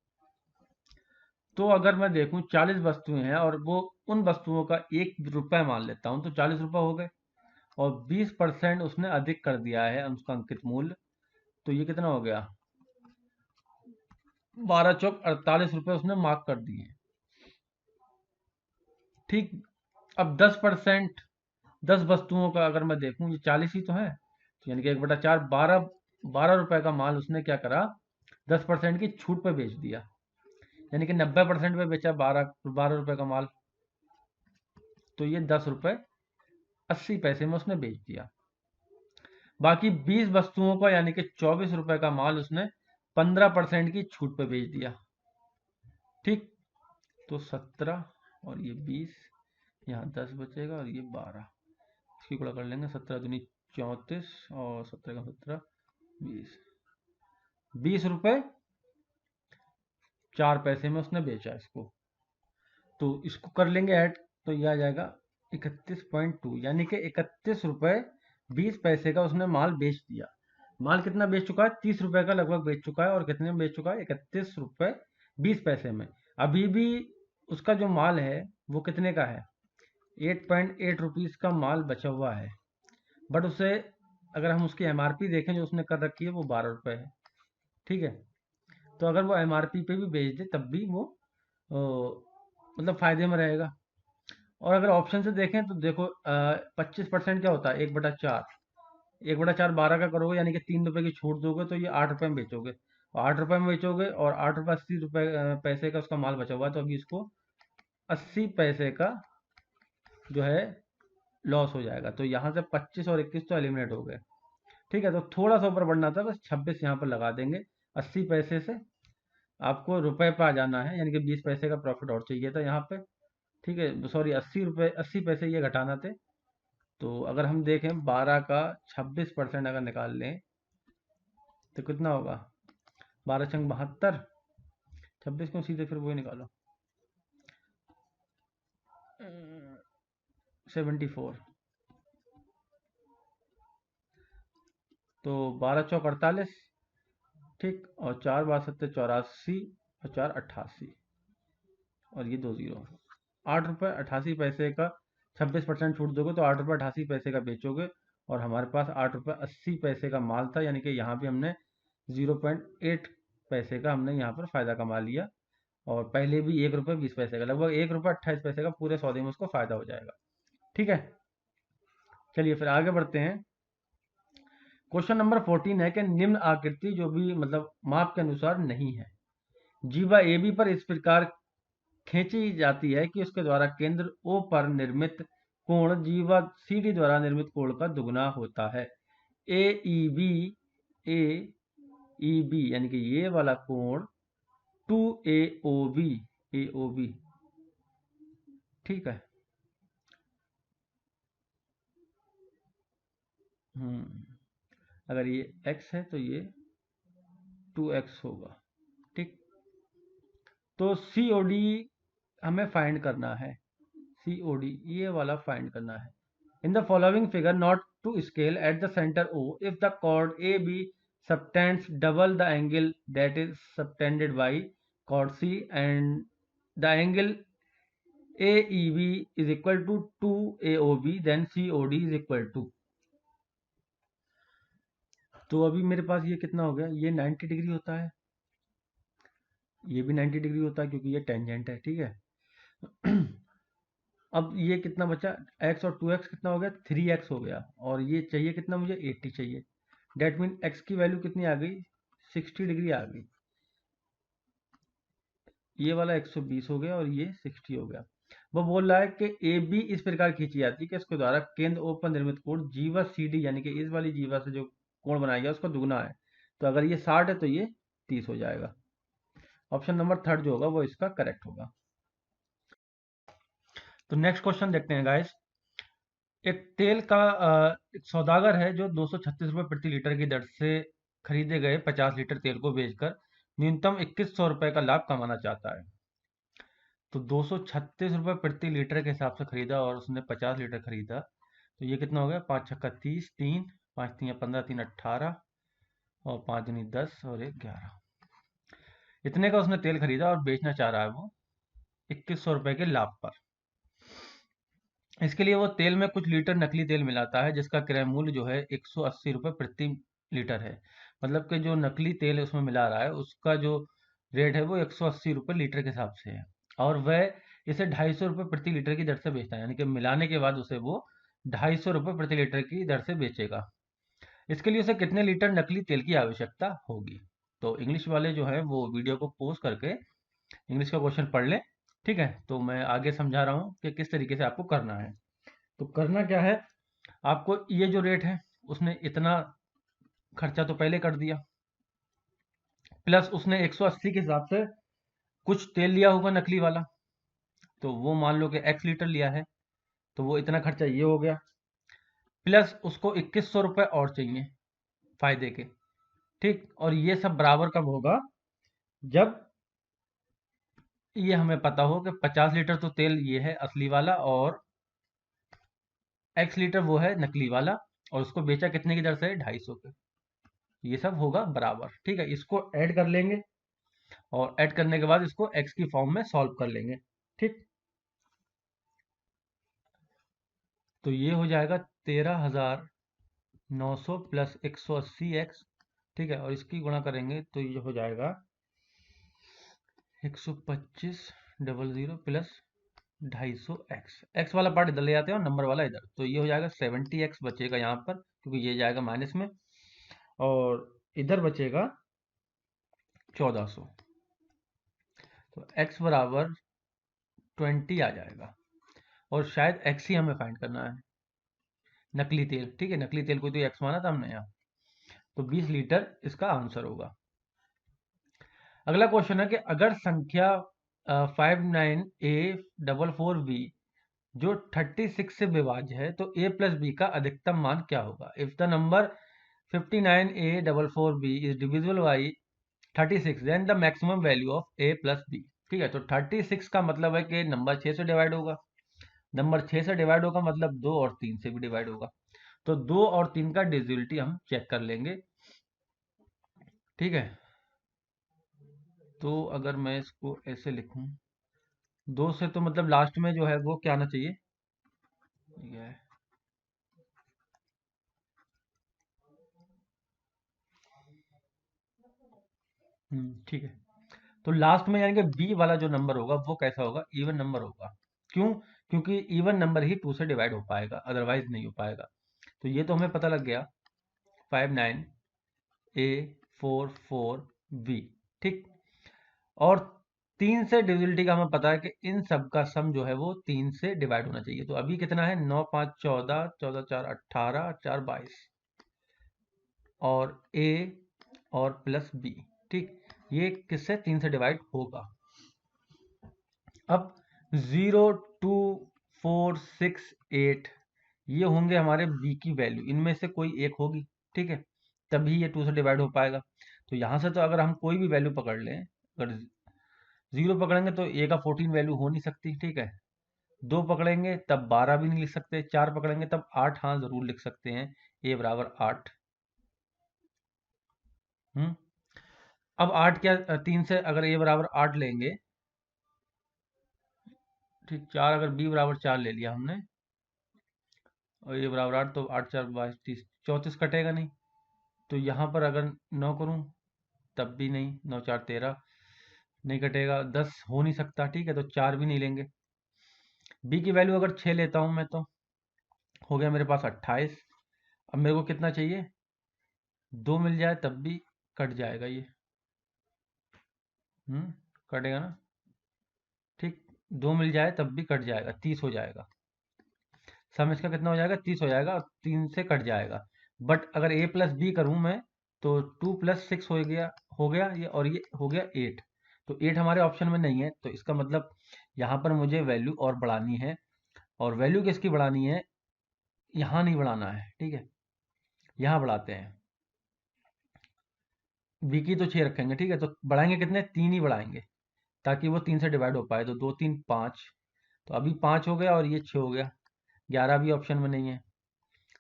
तो अगर मैं देखूं 40 वस्तुएं हैं और वो उन वस्तुओं का 1 रुपया मान लेता हूं, तो 40 रुपये हो गए, और 20% उसने अधिक कर दिया है उसका अंकित मूल्य, तो ये कितना हो गया, 12 चौक 48 रुपए उसने मार्क कर दिए, ठीक। अब 10%, 10 वस्तुओं का अगर मैं देखूं, ये 40 ही तो है, तो यानी कि 1/4, 12 रुपए का माल उसने क्या करा, 10% की छूट पे बेच दिया, यानी कि 90% पे बेचा 12 रुपए का माल, तो ये 10 रुपए 80 पैसे में उसने बेच दिया। बाकी 20 वस्तुओं का यानी कि 24 रुपए का माल उसने 15% की छूट पे बेच दिया, ठीक। तो 17 और ये 20, यहाँ 10 बचेगा और ये 12, इसकी गुणा कर लेंगे, 17 दूनी 34 और 17 का 17, 20, 20 रुपए 4 पैसे में उसने बेचा इसको, तो इसको कर लेंगे ऐड, तो ये आ जाएगा 31.2, यानी कि 31 रुपए 20 पैसे का उसने माल बेच दिया। माल कितना बेच चुका है, 30 रुपए का लगभग बेच चुका है, और कितने में बेच चुका है, 31 रुपए 20 पैसे में। अभी भी उसका जो माल है वो कितने का है, 8.8 रुपीज़ का माल बचा हुआ है, बट उसे अगर हम उसकी एमआरपी देखें जो उसने कर रखी है वो 12 रुपए है, ठीक है। तो अगर वो एमआरपी पे भी बेच दे तब भी वो मतलब फायदे में रहेगा। और अगर ऑप्शन से देखें तो देखो 25% क्या होता है, 1/4, 1/4 12 का करोगे, यानी कि 3 रुपए की छूट दोगे, तो ये 8 रुपए में बेचोगे, और 8 रुपए में बेचोगे, और 8 रुपए 80 रुपए पैसे का उसका माल बचा हुआ है, तो अभी इसको 80 पैसे का जो है लॉस हो जाएगा। तो यहाँ से 25 और 21 तो एलिमिनेट हो गए, ठीक है। तो थोड़ा सा ऊपर बढ़ना था, बस 26 यहाँ पर लगा देंगे। 80 पैसे से आपको रुपए पे आ जाना है, यानी कि 20 पैसे का प्रॉफिट और चाहिए था यहाँ पे, ठीक है। सॉरी, 80 रुपए 80 पैसे ये घटाना थे। तो अगर हम देखें 12 का 26% अगर निकाल लें तो कितना होगा, 12×6 = 72, 26 को सीधे फिर वही निकालो, 74, तो 12×4 = 48, ठीक। और 4 × 7 = 84, और 4 = 88, और ये 2 जीरो। 8 रुपये 88 पैसे का 26% छूट दोगे तो 8 रुपये 88 पैसे का बेचोगे, और हमारे पास 8 रुपये 80 पैसे का माल था, यानी कि यहाँ भी हमने 0.8 पैसे का हमने यहाँ पर फ़ायदा कमा लिया। और पहले भी 1 रुपये 20 पैसे का, लगभग 1 रुपये 28 पैसे का पूरे सौदे में उसको फ़ायदा हो जाएगा। ठीक है, चलिए फिर आगे बढ़ते हैं। क्वेश्चन नंबर 14 है कि निम्न आकृति जो भी मतलब माप के अनुसार नहीं है, जीवा ए बी पर इस प्रकार खींची जाती है कि उसके द्वारा केंद्र ओ पर निर्मित कोण जीवा सी डी द्वारा निर्मित कोण का दुगना होता है। ए ए ई बी यानी कि ये वाला कोण टू ए ओ बी, ठीक है। अगर ये x है तो ये 2x होगा, ठीक। तो सी ओ डी हमें फाइंड करना है, सी ओ डी ये वाला फाइंड करना है। In the following figure not to scale at the centre O if the chord A B subtends double the angle that is subtended by chord C and the angle AEB is equal to 2AOB, then COD is equal to। तो अभी मेरे पास ये कितना हो गया, ये 90 डिग्री होता है, ये भी 90 डिग्री होता है क्योंकि ये टेंजेंट है, ठीक है। अब ये कितना बचा, x और 2x कितना हो गया, 3x हो गया, और ये चाहिए कितना मुझे, 80 चाहिए। डेट मीन x की वैल्यू कितनी आ गई, 60 डिग्री आ गई। ये वाला 120 हो गया और ये 60 हो गया। वो बोल रहा है कि ए बी इस प्रकार खींची जाती है कि इसके द्वारा केंद्र ओ पर निर्मित कोण जीवा सी डी यानी कि इस वाली जीवा से जो कोण बनाया गया उसका दुगना है। तो अगर ये 60 है तो ये 30 हो जाएगा। ऑप्शन नंबर थर्ड जो होगा वो इसका करेक्ट होगा। तो नेक्स्ट क्वेश्चन देखते हैं गाइस। एक तेल का एक सौदागर है जो 236 रुपये प्रति लीटर की दर से खरीदे गए 50 लीटर तेल को बेचकर न्यूनतम 2100 रुपये का लाभ कमाना चाहता है। तो 236 रुपये प्रति लीटर के हिसाब से खरीदा और उसने 50 लीटर खरीदा, तो ये कितना हो गया, 5 छक्का 30, 3 5 3 15 3 18 और 5 दूनी 10 और 1 11, इतने का उसने तेल खरीदा और बेचना चाह रहा है वो 2100 रुपये के लाभ पर। इसके लिए वो तेल में कुछ लीटर नकली तेल मिलाता है जिसका क्रय मूल्य जो है 180 रुपये प्रति लीटर है। मतलब कि जो नकली तेल उसमें मिला रहा है उसका जो रेट है वो 180 रुपये लीटर के हिसाब से है, और वह इसे 250 रुपये प्रति लीटर की दर से बेचता है, यानी कि मिलाने के बाद उसे वो 250 रुपये प्रति लीटर की दर से बेचेगा। इसके लिए उसे कितने लीटर नकली तेल की आवश्यकता होगी। तो इंग्लिश वाले जो है वो वीडियो को पॉज करके इंग्लिश का क्वेश्चन पढ़ लें, ठीक है। तो मैं आगे समझा रहा हूँ कि किस तरीके से आपको करना है। तो करना क्या है, आपको ये जो रेट है उसने इतना खर्चा तो पहले कर दिया, प्लस उसने 180 के हिसाब से कुछ तेल लिया होगा नकली वाला, तो वो मान लो कि x लीटर लिया है, तो वो इतना खर्चा ये हो गया, प्लस उसको 2100 रुपये और चाहिए फायदे के, ठीक। और ये सब बराबर कब होगा, जब ये हमें पता हो कि 50 लीटर तो तेल ये है असली वाला और x लीटर वो है नकली वाला, और उसको बेचा कितने की दर से, 250 के। ये सब होगा बराबर, ठीक है। इसको ऐड कर लेंगे और ऐड करने के बाद इसको x की फॉर्म में सॉल्व कर लेंगे, ठीक। तो ये हो जाएगा 13,900 प्लस 180x, ठीक है। और इसकी गुणा करेंगे तो ये हो जाएगा 125,00 प्लस 250x, x वाला पार्ट इधर ले आते हैं और नंबर वाला इधर, तो ये हो जाएगा 70x बचेगा यहाँ पर क्योंकि ये जाएगा माइनस में, और इधर बचेगा 1400। तो x बराबर 20 आ जाएगा, और शायद x ही हमें फाइंड करना है, नकली तेल, ठीक है। नकली तेल को तो x माना था हमने यहाँ, तो 20 लीटर इसका आंसर होगा। अगला क्वेश्चन है कि अगर संख्या 59A44B जो 36 से विभाज्य है तो a प्लस बी का अधिकतम मान क्या होगा। If the number 59A44B is divisible by 36 then the maximum value of a plus B, ठीक है। तो 36 का मतलब है कि नंबर 6 से डिवाइड होगा, नंबर 6 से डिवाइड होगा मतलब 2 और 3 से भी डिवाइड होगा, तो 2 और 3 का डिविजिबिलिटी हम चेक कर लेंगे, ठीक है। तो अगर मैं इसको ऐसे लिखूं 2 से तो मतलब लास्ट में जो है वो क्या आना चाहिए, ये है। ठीक है। तो लास्ट में यानी कि बी वाला जो नंबर होगा वो कैसा होगा, इवन नंबर होगा। क्यों? क्योंकि इवन नंबर ही 2 से डिवाइड हो पाएगा, अदरवाइज नहीं हो पाएगा। तो ये तो हमें पता लग गया, 59A44B। ठीक। और 3 से डिविजिबिलिटी का हमें पता है कि इन सब का सम जो है वो 3 से डिवाइड होना चाहिए। तो अभी कितना है, 9 5 14, 14 4 18, 4 22, और ए और प्लस बी। ठीक, ये किससे 3 से डिवाइड होगा। अब 0 2 4 6 8 ये होंगे हमारे बी की वैल्यू, इनमें से कोई एक होगी। ठीक है, तभी ये 2 से डिवाइड हो पाएगा। तो यहाँ से तो अगर हम कोई भी वैल्यू पकड़ लें, अगर 0 पकड़ेंगे तो ए का 14 वैल्यू हो नहीं सकती। ठीक है, 2 पकड़ेंगे तब 12 भी नहीं लिख सकते, 4 पकड़ेंगे तब 8 हाँ जरूर लिख सकते हैं, ए बराबर 8। हम्म। अब 8 क्या, 3 से अगर ए बराबर 8 लेंगे, ठीक, 4 अगर बी बराबर 4 ले लिया हमने, और ये बराबर 8, तो 8 4 22 30, 34 कटेगा नहीं। तो यहाँ पर अगर 9 करूँ तब भी नहीं, 9 4 13 नहीं कटेगा, 10 हो नहीं सकता। ठीक है, तो 4 भी नहीं लेंगे। बी की वैल्यू अगर 6 लेता हूँ मैं, तो हो गया मेरे पास 28। अब मेरे को कितना चाहिए, 2 मिल जाए तब भी कट जाएगा ये। कटेगा ना। ठीक, 2 मिल जाए तब भी कट जाएगा, 30 हो जाएगा। सम इसका कितना हो जाएगा, 30 हो जाएगा, और 3 से कट जाएगा। बट अगर ए प्लस बी करूँ मैं, तो 2 + 6 हो गया ये, और ये हो गया 8। तो 8 हमारे ऑप्शन में नहीं है, तो इसका मतलब यहाँ पर मुझे वैल्यू और बढ़ानी है। और वैल्यू किसकी बढ़ानी है, यहाँ नहीं बढ़ाना है। ठीक है, यहाँ बढ़ाते हैं। बी की तो 6 रखेंगे। ठीक है, तो बढ़ाएंगे कितने, 3 ही बढ़ाएंगे, ताकि वो 3 से डिवाइड हो पाए। तो 2 3 5, तो अभी 5 हो गया और ये 6 हो गया। 11 भी ऑप्शन में नहीं है।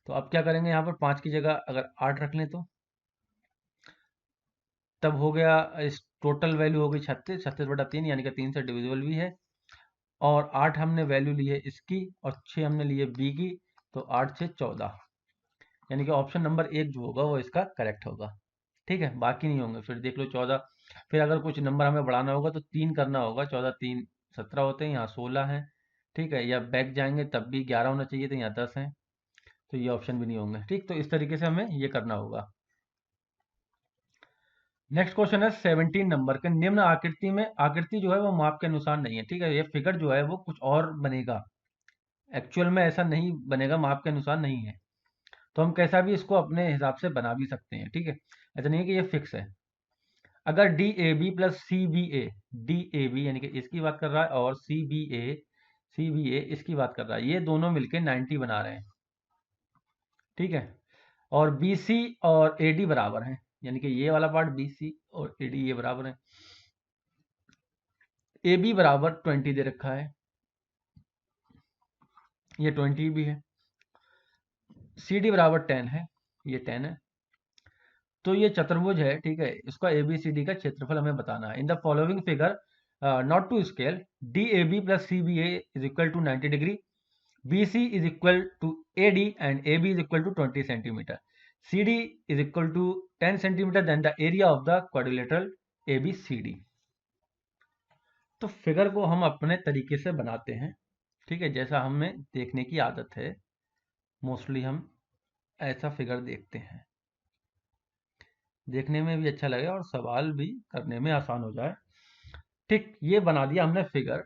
तो अब क्या करेंगे, यहाँ पर 5 की जगह अगर 8 रख लें, तो तब हो गया, इस टोटल वैल्यू हो गई 36, 36/3, यानी कि 3 से डिविजिबल भी है। और 8 हमने वैल्यू ली है इसकी, और 6 हमने लिए बी की, तो 8 से 14, यानी कि ऑप्शन नंबर 1 जो होगा वो इसका करेक्ट होगा। ठीक है, बाकी नहीं होंगे। फिर देख लो 14, फिर अगर कुछ नंबर हमें बढ़ाना होगा तो 3 करना होगा, 14 3 17 होते हैं, यहाँ 16 है। ठीक है, या बैक जाएंगे तब भी 11 होना चाहिए, तो यहाँ 10 है। तो ये ऑप्शन भी नहीं होंगे। ठीक, तो इस तरीके से हमें ये करना होगा। नेक्स्ट क्वेश्चन है 17 नंबर के, निम्न आकृति में, आकृति जो है वो माप के अनुसार नहीं है। ठीक है, ये फिगर जो है वो कुछ और बनेगा, एक्चुअल में ऐसा नहीं बनेगा, माप के अनुसार नहीं है। तो हम कैसा भी इसको अपने हिसाब से बना भी सकते हैं। ठीक है, ऐसा नहीं है कि ये फिक्स है। अगर D A B plus C B A, D A B यानी कि इसकी बात कर रहा है, और सी बी ए इसकी बात कर रहा है, ये दोनों मिलके 90 बना रहे हैं। ठीक है, और बी सी और ए डी बराबर हैं, यानी कि ये वाला पार्ट बी सी और ए डी ये बराबर है। ए बी बराबर 20 दे रखा है, ये 20 भी है। सी डी बराबर 10 है, ये 10 है। तो ये चतुर्भुज है। ठीक है, इसका ए बी सी डी का क्षेत्रफल हमें बताना है। In the following figure, not to scale, D A B plus C B A is equal to 90 degree, B C is equal to A D, and A B is equal to 20 centimetre, C D is equal to 10 centimetre, then the area of the quadrilateral A B C D. तो फिगर को हम अपने तरीके से बनाते हैं। ठीक है, जैसा हमें देखने की आदत है, मोस्टली हम ऐसा फिगर देखते हैं, देखने में भी अच्छा लगे और सवाल भी करने में आसान हो जाए। ठीक, ये बना दिया हमने फिगर,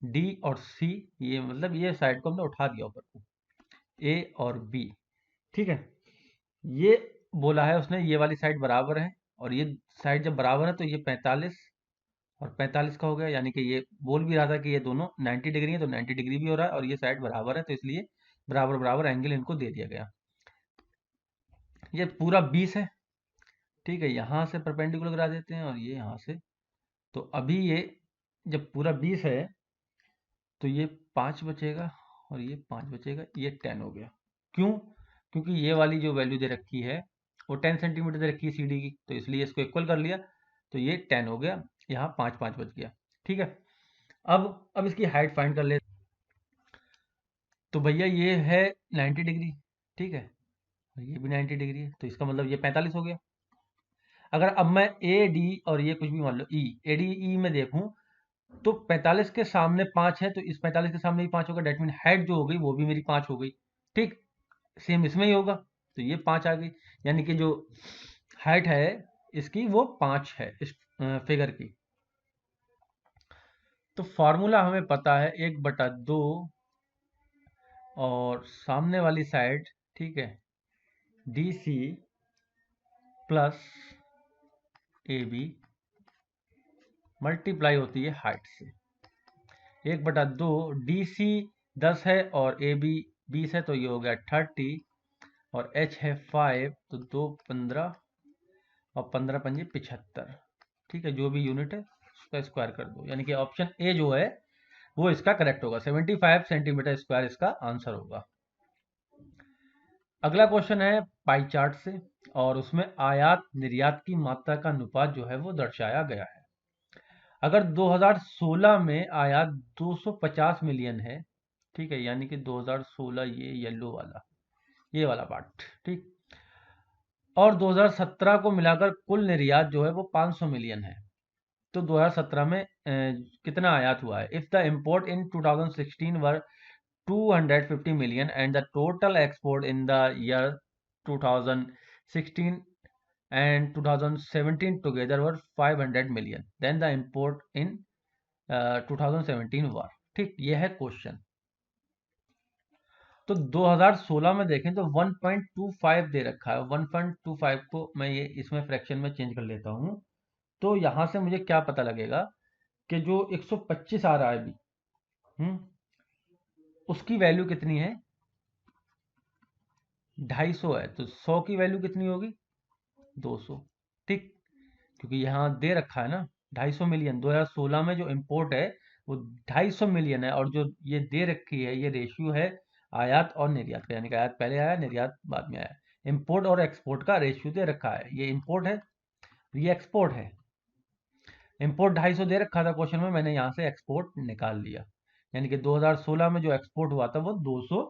डी और सी, ये मतलब ये साइड को हमने उठा दिया ऊपर को, ए और बी। ठीक है, ये बोला है उसने ये वाली साइड बराबर है, और ये साइड जब बराबर है तो ये 45 और 45 का हो गया, यानी कि ये बोल भी रहा था कि ये दोनों 90 डिग्री है, तो 90 डिग्री भी हो रहा है, और ये साइड बराबर है, तो इसलिए बराबर बराबर एंगल इनको दे दिया गया। ये पूरा 20 है। ठीक है, यहाँ से परपेंडिकुलर करा देते हैं, और ये यहाँ से। तो अभी ये जब पूरा 20 है, तो ये 5 बचेगा, और ये 5 बचेगा, ये 10 हो गया। क्यों? क्योंकि ये वाली जो वैल्यू दे रखी है वो 10 सेंटीमीटर दे रखी है सी डी की, तो इसलिए इसको इक्वल कर लिया, तो ये 10 हो गया, यहाँ 5 5 बच गया। ठीक है, अब इसकी हाइट फाइंड कर ले। तो भैया ये है 90 डिग्री, ठीक है, और ये भी 90 डिग्री है, तो इसका मतलब ये 45 हो गया। अगर अब मैं ए डी और ये कुछ भी मान लो ई, ए डी ई में देखूं तो 45 के सामने 5 है, तो इस 45 के सामने भी 5 होगा, डेट मीन हाइट जो हो गई वो भी मेरी 5 हो गई। ठीक, सेम इसमें ही होगा, तो ये 5 आ गई, यानी कि जो हाइट है इसकी वो 5 है इस फिगर की। तो फॉर्मूला हमें पता है 1/2 और सामने वाली साइड, ठीक है, डी सी प्लस ए बी मल्टीप्लाई होती है हाइट से। 1/2 डी सी 10 है और ए बी 20 है, तो ये हो गया 30 और एच है 5, तो 2 15 और 15 पंजे 75। ठीक है, जो भी यूनिट है उसका स्क्वायर कर दो, यानी कि ऑप्शन ए जो है वो इसका करेक्ट होगा, 75 सेंटीमीटर स्क्वायर इसका आंसर होगा। अगला क्वेश्चन है पाई चार्ट से, और उसमें आयात निर्यात की मात्रा का अनुपात जो है वो दर्शाया गया है। अगर 2016 में आयात 250 मिलियन है, ठीक है, यानी कि 2016 ये येलो वाला, ये वाला पार्ट, ठीक, और 2017 को मिलाकर कुल निर्यात जो है वो 500 मिलियन है, तो 2017 में कितना आयात हुआ है? If the import in 2016 were 250 million and the total export in the year 2016 and 2017 together were 500 million, then the import in 2017 were, ठीक, ये है क्वेश्चन। तो 2016 में देखें तो 1.25 दे रखा है, 1.25 को मैं ये इसमें फ्रैक्शन में चेंज कर लेता हूं, तो यहां से मुझे क्या पता लगेगा कि जो 125 आ रहा है अभी, उसकी वैल्यू कितनी है? 250 है, तो 100 की वैल्यू कितनी होगी? 200, ठीक, क्योंकि यहाँ दे रखा है ना 250 मिलियन। 2016 में जो इंपोर्ट है वो 250 मिलियन है, और जो ये दे रखी है ये रेशियो है आयात और निर्यात का, यानी कि आयात पहले आया, निर्यात बाद में आया। इंपोर्ट और एक्सपोर्ट का रेशियो दे रखा है, ये इंपोर्ट है, ये एक्सपोर्ट है। इंपोर्ट 250 दे रखा था क्वेश्चन में, मैंने यहाँ से एक्सपोर्ट निकाल लिया, यानी कि 2016 में जो एक्सपोर्ट हुआ था वो 200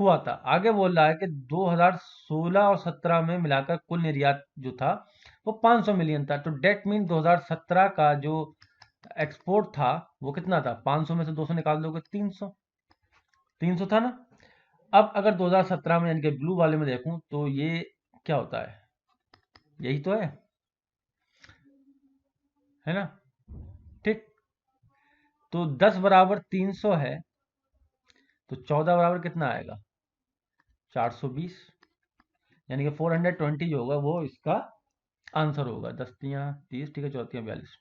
हुआ था। आगे बोल रहा है कि 2016 और 17 में मिलाकर कुल निर्यात जो था वो 500 मिलियन था, तो डेट मीन 2017 का जो एक्सपोर्ट था वो कितना था? 500 में से 200 निकाल दोगे 300, 300 था ना। अब अगर 2017 में यानी कि ब्लू वाले में देखूं तो ये क्या होता है? यही तो है ना, ठीक। तो 10 बराबर 300 है, तो 14 बराबर कितना आएगा? 420, यानी कि 420 जो होगा वो इसका आंसर होगा। 10 तियां 30, ठीक है, 4 तियां 42,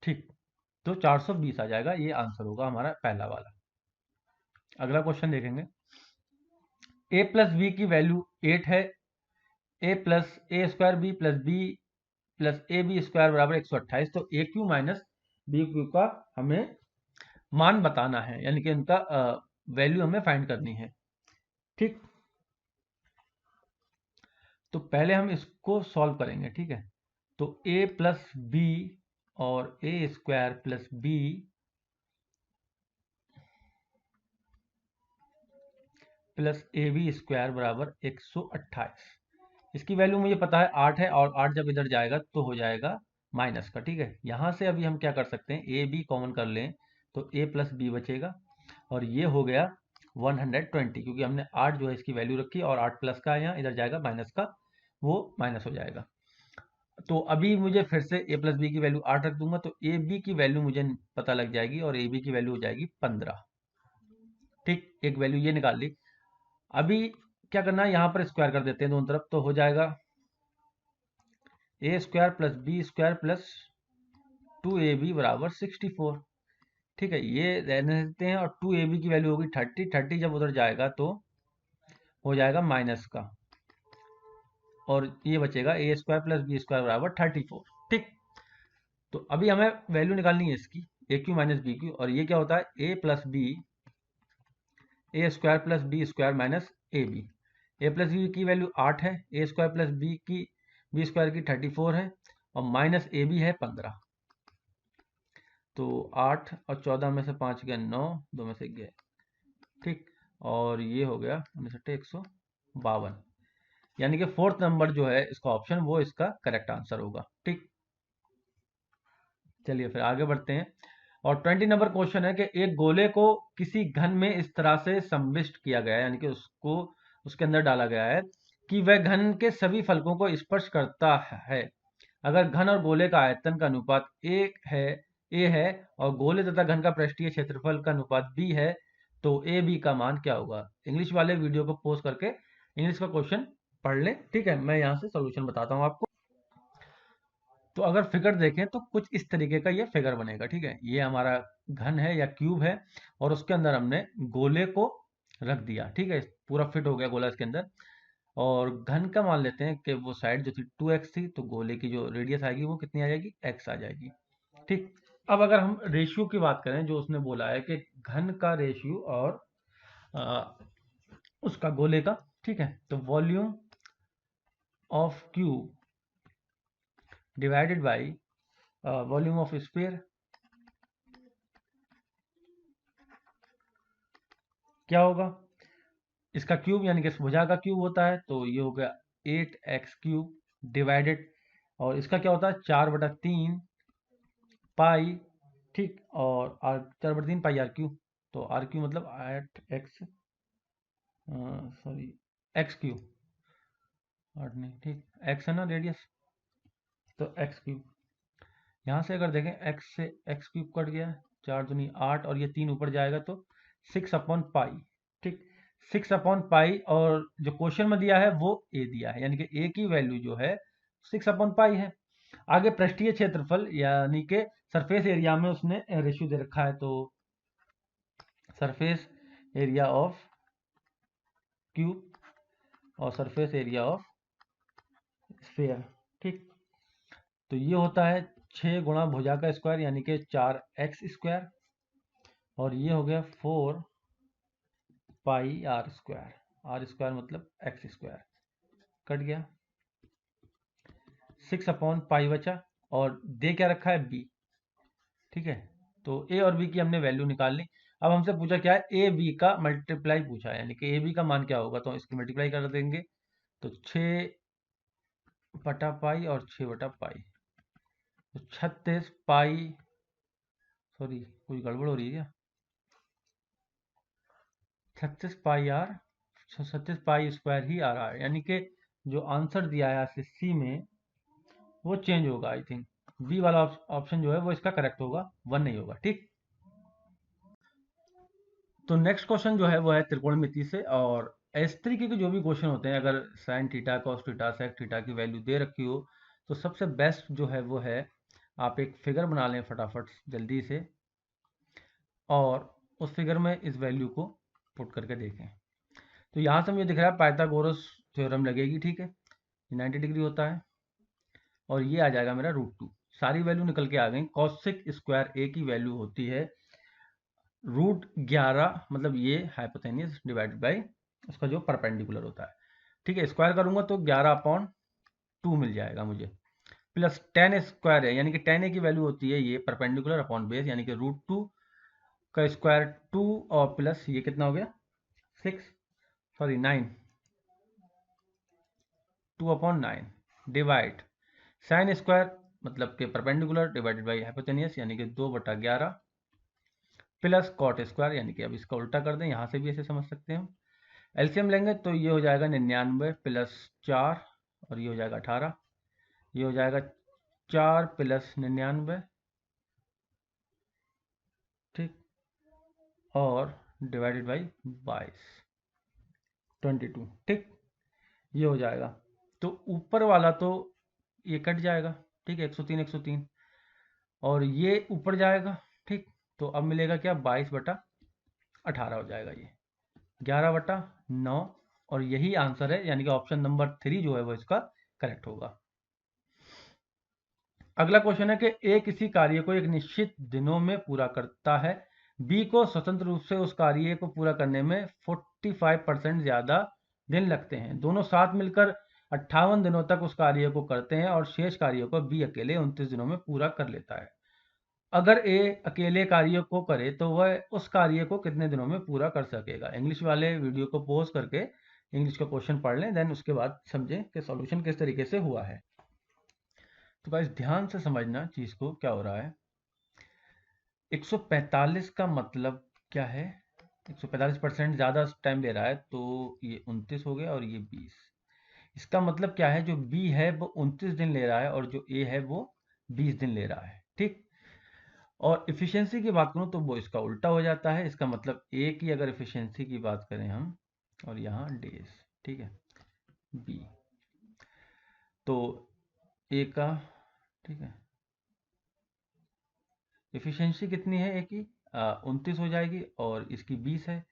ठीक, तो 420 आ जाएगा, ये आंसर होगा हमारा पहला वाला। अगला क्वेश्चन देखेंगे। a प्लस बी की वैल्यू 8 है, a plus A square B plus B plus A B square बराबर 128, तो A cube minus B cube का हमें मान बताना है, यानी कि इनका वैल्यू हमें फाइंड करनी है, ठीक। तो पहले हम इसको सॉल्व करेंगे, ठीक है। तो a प्लस बी और a square plus B plus A B square बराबर 128, इसकी वैल्यू मुझे पता है 8 है, और 8 जब इधर जाएगा तो हो जाएगा माइनस का, ठीक है। यहाँ से अभी हम क्या कर सकते हैं, ए बी कॉमन कर लें तो a प्लस बी बचेगा, और ये हो गया 120, क्योंकि हमने 8 जो है इसकी वैल्यू रखी, और 8 प्लस का यहाँ इधर जाएगा माइनस का, वो माइनस हो जाएगा। तो अभी मुझे फिर से a प्लस बी की वैल्यू 8 रख दूंगा, तो ए बी की वैल्यू मुझे पता लग जाएगी, और ए बी की वैल्यू हो जाएगी 15, ठीक, एक वैल्यू ये निकाल ली। अभी क्या करना है, यहां पर स्क्वायर कर देते हैं दोनों तरफ, तो हो जाएगा a square plus b square plus 2ab बराबर 64, ठीक है, ये रहने देते हैं। और 2ab की वैल्यू होगी 30, 30 जब उधर जाएगा तो हो जाएगा माइनस का, और ये बचेगा ए स्क्वायर प्लस बी स्क्वायर बराबर 34, ठीक। तो अभी हमें वैल्यू निकालनी है इसकी, a cube minus B cube, और ये क्या होता है, a plus b a square plus b square minus a b. A plus B की वैल्यू 8 है, ए स्क्वायर प्लस बी की बी स्क्वायर की 34 है, और माइनस ए बी है 15, तो 8 और 14 में से 5 गया 9, 2 में से गया, ठीक। और ये हो गया 152, यानी कि फोर्थ नंबर जो है इसका ऑप्शन वो इसका करेक्ट आंसर होगा, ठीक। चलिए फिर आगे बढ़ते हैं। और 20 नंबर क्वेश्चन है कि एक गोले को किसी घन में इस तरह से सम्मिष्ट किया गया है, यानी कि उसको उसके अंदर डाला गया है कि वह घन के सभी फलकों को स्पर्श करता है। अगर घन और गोले का आयतन का अनुपात ए है और गोले तथा घन का पृष्ठीय क्षेत्रफल का अनुपात बी है, तो ए बी का मान क्या होगा। इंग्लिश वाले वीडियो को पॉज करके इंग्लिश का क्वेश्चन पढ़ लें, ठीक है। मैं यहाँ से सोल्यूशन बताता हूँ आपको। तो अगर फिगर देखें तो कुछ इस तरीके का ये फिगर बनेगा, ठीक है। ये हमारा घन है या क्यूब है और उसके अंदर हमने गोले को रख दिया, ठीक है। पूरा फिट हो गया गोला इसके अंदर। और घन का मान लेते हैं कि वो साइड जो थी 2x थी, तो गोले की जो रेडियस आएगी वो कितनी आ जाएगी, x आ जाएगी, ठीक। अब अगर हम रेशियो की बात करें, जो उसने बोला है कि घन का रेशियो और आ, उसका गोले का, ठीक है। तो volume of cube divided by volume of sphere क्या होगा। इसका क्यूब यानी कि इस भुजा का क्यूब होता है, तो ये हो गया 8x³ डिवाइडेड, और इसका क्या होता है 4/3 पाई, ठीक। और आर 4/3 पाई r3, तो r3 मतलब 8x, सॉरी x³ 8 नहीं, ठीक, x है ना रेडियस, तो x³। यहाँ से अगर देखें x से x³ कट गया, 4 दूनी 8 और ये 3 ऊपर जाएगा तो 6/पाई, ठीक। 6/पाई, और जो क्वेश्चन में दिया है वो a दिया है, यानी कि a की वैल्यू जो है 6/पाई है। आगे पृष्ठीय क्षेत्रफल यानी कि सरफेस एरिया में उसने रेशियो दे रखा है, तो सरफेस एरिया ऑफ क्यूब और सरफेस एरिया ऑफ स्फीयर, ठीक। तो ये होता है 6 गुणा भुजा का स्क्वायर यानी कि 4x², और ये हो गया 4πr², मतलब x², कट गया 6/पाई बचा, और दे क्या रखा है b, ठीक है। तो a और b की हमने वैल्यू निकाल ली। अब हमसे पूछा क्या है, ए बी का मल्टीप्लाई पूछा है, यानी कि ए बी का मान क्या होगा, तो इसकी मल्टीप्लाई कर देंगे, तो 6/पाई और 6/पाई, तो 36 पाई, सॉरी कुछ गड़बड़ हो रही है क्या, 36 पाई r, 36 पाई² ही आ रहा है, यानी कि जो आंसर दिया है सी में वो चेंज होगा। आई थिंक बी वाला ऑप्शन जो है वो इसका करेक्ट होगा, 1 नहीं होगा, ठीक। तो नेक्स्ट क्वेश्चन जो है वो है त्रिकोणमिति से, और इस तरीके के जो भी क्वेश्चन होते हैं, अगर sine theta cos theta sec theta की वैल्यू दे रखी हो, तो सबसे बेस्ट जो है वो है आप एक फिगर बना लें फटाफट जल्दी से, और उस फिगर में इस वैल्यू को पुट करके देखें। तो यहाँ से मुझे दिख रहा है पाइथागोरस थ्योरम लगेगी, ठीक है। 90 डिग्री होता है, और ये आ जाएगा मेरा √2। सारी वैल्यू निकल के आ गई। cos² a की वैल्यू होती है √11, मतलब ये हाइपोटेन्यूस डिवाइडेड बाई उसका जो परपेंडिकुलर होता है, ठीक है। स्क्वायर करूंगा तो 11/2 मिल जाएगा मुझे, प्लस tan² है, यानी कि tan a की वैल्यू होती है ये परपेंडिकुलर अपॉन बेस, यानी कि √2 का स्क्वायर 2, और प्लस ये कितना हो गया 6, सॉरी 9, 2/9 डिवाइड sin² मतलब के परपेंडिकुलर डिवाइडेड बाई हाइपोटेन्यूस, यानी कि 2/11 प्लस cot² यानी कि अब इसका उल्टा कर दें, यहाँ से भी ऐसे समझ सकते हैं। एलसीएम लेंगे तो ये हो जाएगा 99 प्लस 4, और ये हो जाएगा 18, ये हो जाएगा 4 प्लस 99, ठीक, और डिवाइडेड बाई 22, ठीक, ये हो जाएगा। तो ऊपर वाला तो ये कट जाएगा, ठीक है, 103 103, और ये ऊपर जाएगा, ठीक। तो अब मिलेगा क्या 22/18 हो जाएगा, ये 11/9, और यही आंसर है, यानी कि ऑप्शन नंबर 3 जो है वो इसका करेक्ट होगा। अगला क्वेश्चन है कि ए किसी कार्य को एक निश्चित दिनों में पूरा करता है, बी को स्वतंत्र रूप से उस कार्य को पूरा करने में 45% ज्यादा दिन लगते हैं। दोनों साथ मिलकर 58 दिनों तक उस कार्य को करते हैं, और शेष कार्य को बी अकेले 29 दिनों में पूरा कर लेता है। अगर ए अकेले कार्य को करे तो वह उस कार्य को कितने दिनों में पूरा कर सकेगा। इंग्लिश वाले वीडियो को पॉज करके इंग्लिश का क्वेश्चन पढ़ लें, देन उसके बाद समझें कि सॉल्यूशन किस तरीके से हुआ है। तो गाइस ध्यान से समझना चीज को, क्या हो रहा है। 145 का मतलब क्या है, 145% ज़्यादा टाइम ले रहा है, तो ये 29 हो गया और ये 20। इसका मतलब क्या है, जो बी है वो 29 दिन ले रहा है और जो ए है वो 20 दिन ले रहा है, ठीक। और इफिशियंसी की बात करूँ तो वो इसका उल्टा हो जाता है। इसका मतलब ए की अगर इफिशियंसी की बात करें हम, और यहाँ डेज, ठीक है, बी, तो ए का, ठीक है, इफिशियंसी कितनी है ए की, 29 हो जाएगी और इसकी 20 है,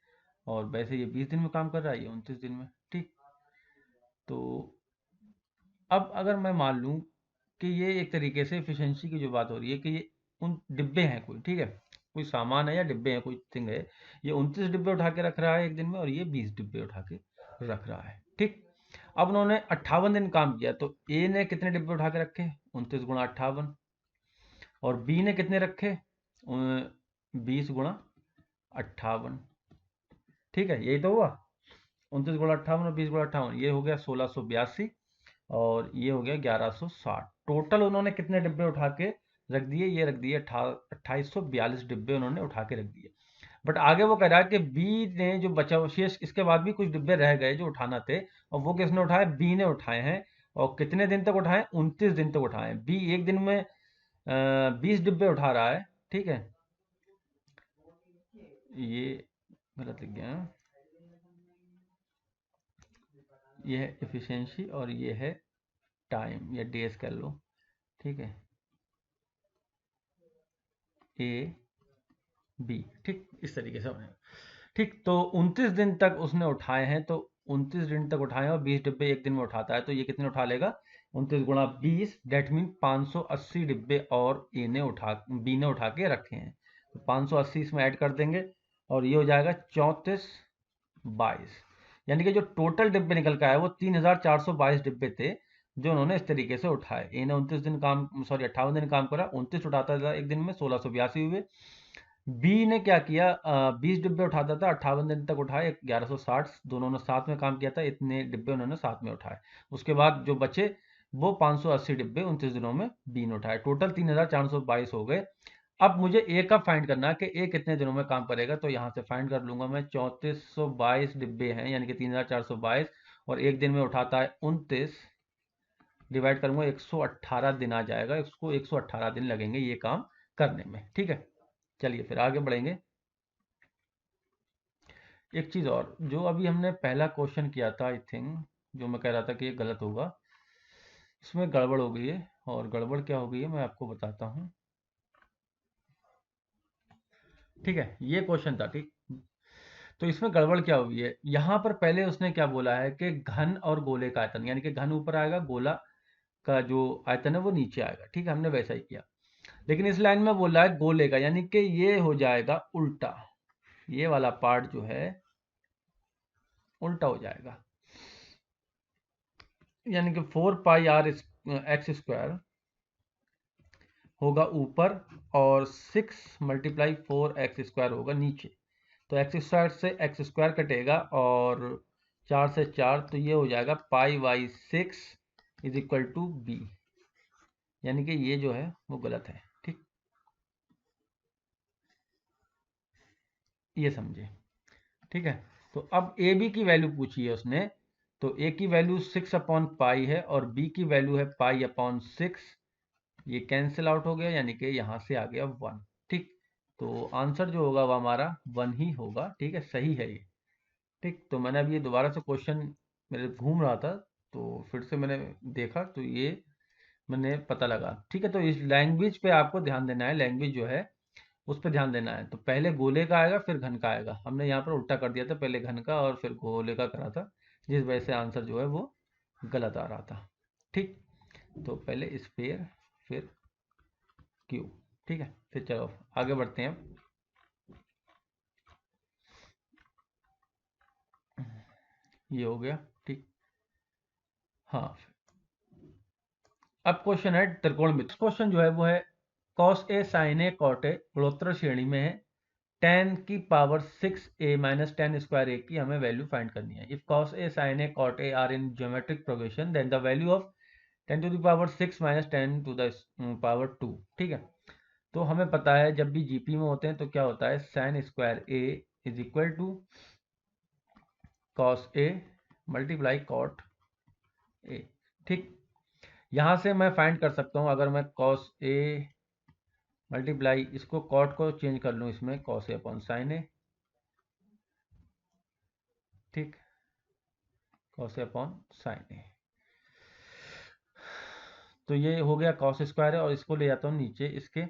और वैसे ये 20 दिन में काम कर रहा है, ये 29 दिन में, ठीक। तो अब अगर मैं मान लूँ कि ये एक तरीके से एफिशिएंसी की जो बात हो रही है कि ये उन डिब्बे हैं कोई, ठीक है, कोई सामान है या डिब्बे हैं, कोई थिंग है, ये 29 डिब्बे उठा के रख रहा है एक दिन में और ये 20 डिब्बे उठा के रख रहा है, ठीक। अब उन्होंने 58 दिन काम किया, तो ए ने कितने डिब्बे उठा के रखे, 29 गुणा 58, और बी ने कितने रखे, 20 गुणा 58, ठीक है, यही तो हुआ। 29 गुणा 58 और 20 गुणा 58, ये हो गया 1682 और ये हो गया 1160। टोटल उन्होंने कितने डिब्बे उठा के रख दिए, ये रख दिए 2842 डिब्बे उन्होंने उठा के रख दिए। बट आगे वो कह रहा है कि बी ने जो बचा हुआ शेष, इसके बाद भी कुछ डिब्बे रह गए जो उठाना थे, और वो किसने उठाए, बी ने उठाए हैं। और कितने दिन तक उठाए, 29 दिन तक उठाए। बी एक दिन में 20 डिब्बे उठा रहा है, ठीक है, ये गलत लिख गया, ये है एफिशिएंसी और ये है टाइम या डेज कह लो, ठीक है, ए बी, ठीक, इस तरीके से बनेगा, ठीक। तो 29 दिन तक उसने उठाए हैं, तो 29 दिन तक उठाए हैं और 20 डिब्बे एक दिन में उठाता है, तो ये कितने उठा लेगा, 29 गुणा 20, डेट मीन 580 डिब्बे और ए ने उठा, बी ने उठा के रखे हैं, तो 580 इसमें ऐड कर देंगे और ये हो जाएगा 3422। यानी कि जो टोटल डिब्बे निकल के आए वो 3422 डिब्बे थे जो उन्होंने इस तरीके से उठाए। ए ने 29 दिन काम, सॉरी 58 दिन काम करा, 29 उठाता था एक दिन में, 1682 हुए। बी ने क्या किया, 20 डिब्बे उठाता था, 58 दिन तक उठाए, 1160, दोनों ने साथ में काम किया था, इतने डिब्बे उन्होंने साथ में उठाए। उसके बाद जो बचे वो 580 डिब्बे 29 दिनों में बी ने उठाए, टोटल 3422 हो गए। अब मुझे ए का फाइंड करना है कि ए कितने दिनों में काम करेगा, तो यहाँ से फाइंड कर लूंगा मैं, 3422 डिब्बे हैं यानी कि 3422, और एक दिन में उठाता है 29, डिवाइड करूंगा 118 दिन आ जाएगा, इसको 118 दिन लगेंगे ये काम करने में, ठीक है। चलिए फिर आगे बढ़ेंगे। एक चीज़ और, जो अभी हमने पहला क्वेश्चन किया था, आई थिंक, जो मैं कह रहा था कि ये गलत होगा, इसमें गड़बड़ हो गई है, और गड़बड़ क्या हो गई है मैं आपको बताता हूँ, ठीक है। ये क्वेश्चन था, ठीक, तो इसमें गड़बड़ क्या हुई है, यहाँ पर पहले उसने क्या बोला है कि घन और गोले का आयतन, यानी कि घन ऊपर आएगा, गोला का जो आयतन है वो नीचे आएगा, ठीक है, हमने वैसा ही किया। लेकिन इस लाइन में बोल रहा है गोले का, यानी कि ये हो जाएगा उल्टा, ये वाला पार्ट जो है उल्टा हो जाएगा, यानी कि 4 पाई r x होगा ऊपर और 6 × 4 x² होगा नीचे। तो x² से x² कटेगा और 4 से 4, तो ये हो जाएगा π/6 = b, यानी कि ये जो है वो गलत है, ठीक, ये समझे, ठीक है। तो अब ए बी की वैल्यू पूछी है उसने, तो ए की वैल्यू 6/π है और बी की वैल्यू है π/6, ये कैंसिल आउट हो गया, यानी कि यहाँ से आ गया 1, ठीक। तो आंसर जो होगा वो हमारा 1 ही होगा, ठीक है, सही है ये, ठीक। तो मैंने अभी ये दोबारा से क्वेश्चन मेरे घूम रहा था, तो फिर से मैंने देखा, तो ये मैंने पता लगा, ठीक है। तो इस लैंग्वेज पे आपको ध्यान देना है, लैंग्वेज जो है उस पर ध्यान देना है। तो पहले गोले का आएगा फिर घन का आएगा, हमने यहाँ पर उल्टा कर दिया था, पहले घन का और फिर गोले का करा था, जिस वजह से आंसर जो है वो गलत आ रहा था, ठीक। तो पहले स्फीयर फिर क्यूब, ठीक है। फिर चलो आगे बढ़ते हैं। ये हो गया, ठीक, हाँ। अब क्वेश्चन है त्रिकोणमिति, क्वेश्चन जो है वो है cos A sine A cot A गुणोत्तर श्रेणी में है, 10 की पावर 6a माइनस 10 स्क्वायर ए की हमें वैल्यू फाइंड करनी है। If cos A sine A cot A are in geometric progression then the value of 10 to the power 6 minus 10 to the power 2। ठीक है, तो हमें पता है जब भी जीपी में होते हैं तो क्या होता है, sine square A is equal to cos A multiply cot A. ठीक, यहां से मैं फाइंड कर सकता हूं, अगर मैं कॉस ए मल्टीप्लाई इसको कॉट को चेंज कर लूं इसमें कॉस ए अपॉन साइन ए। ठीक, कॉस ए अपॉन साइन ए, तो ये हो गया कॉस स्क्वायर है और इसको ले जाता हूँ नीचे इसके,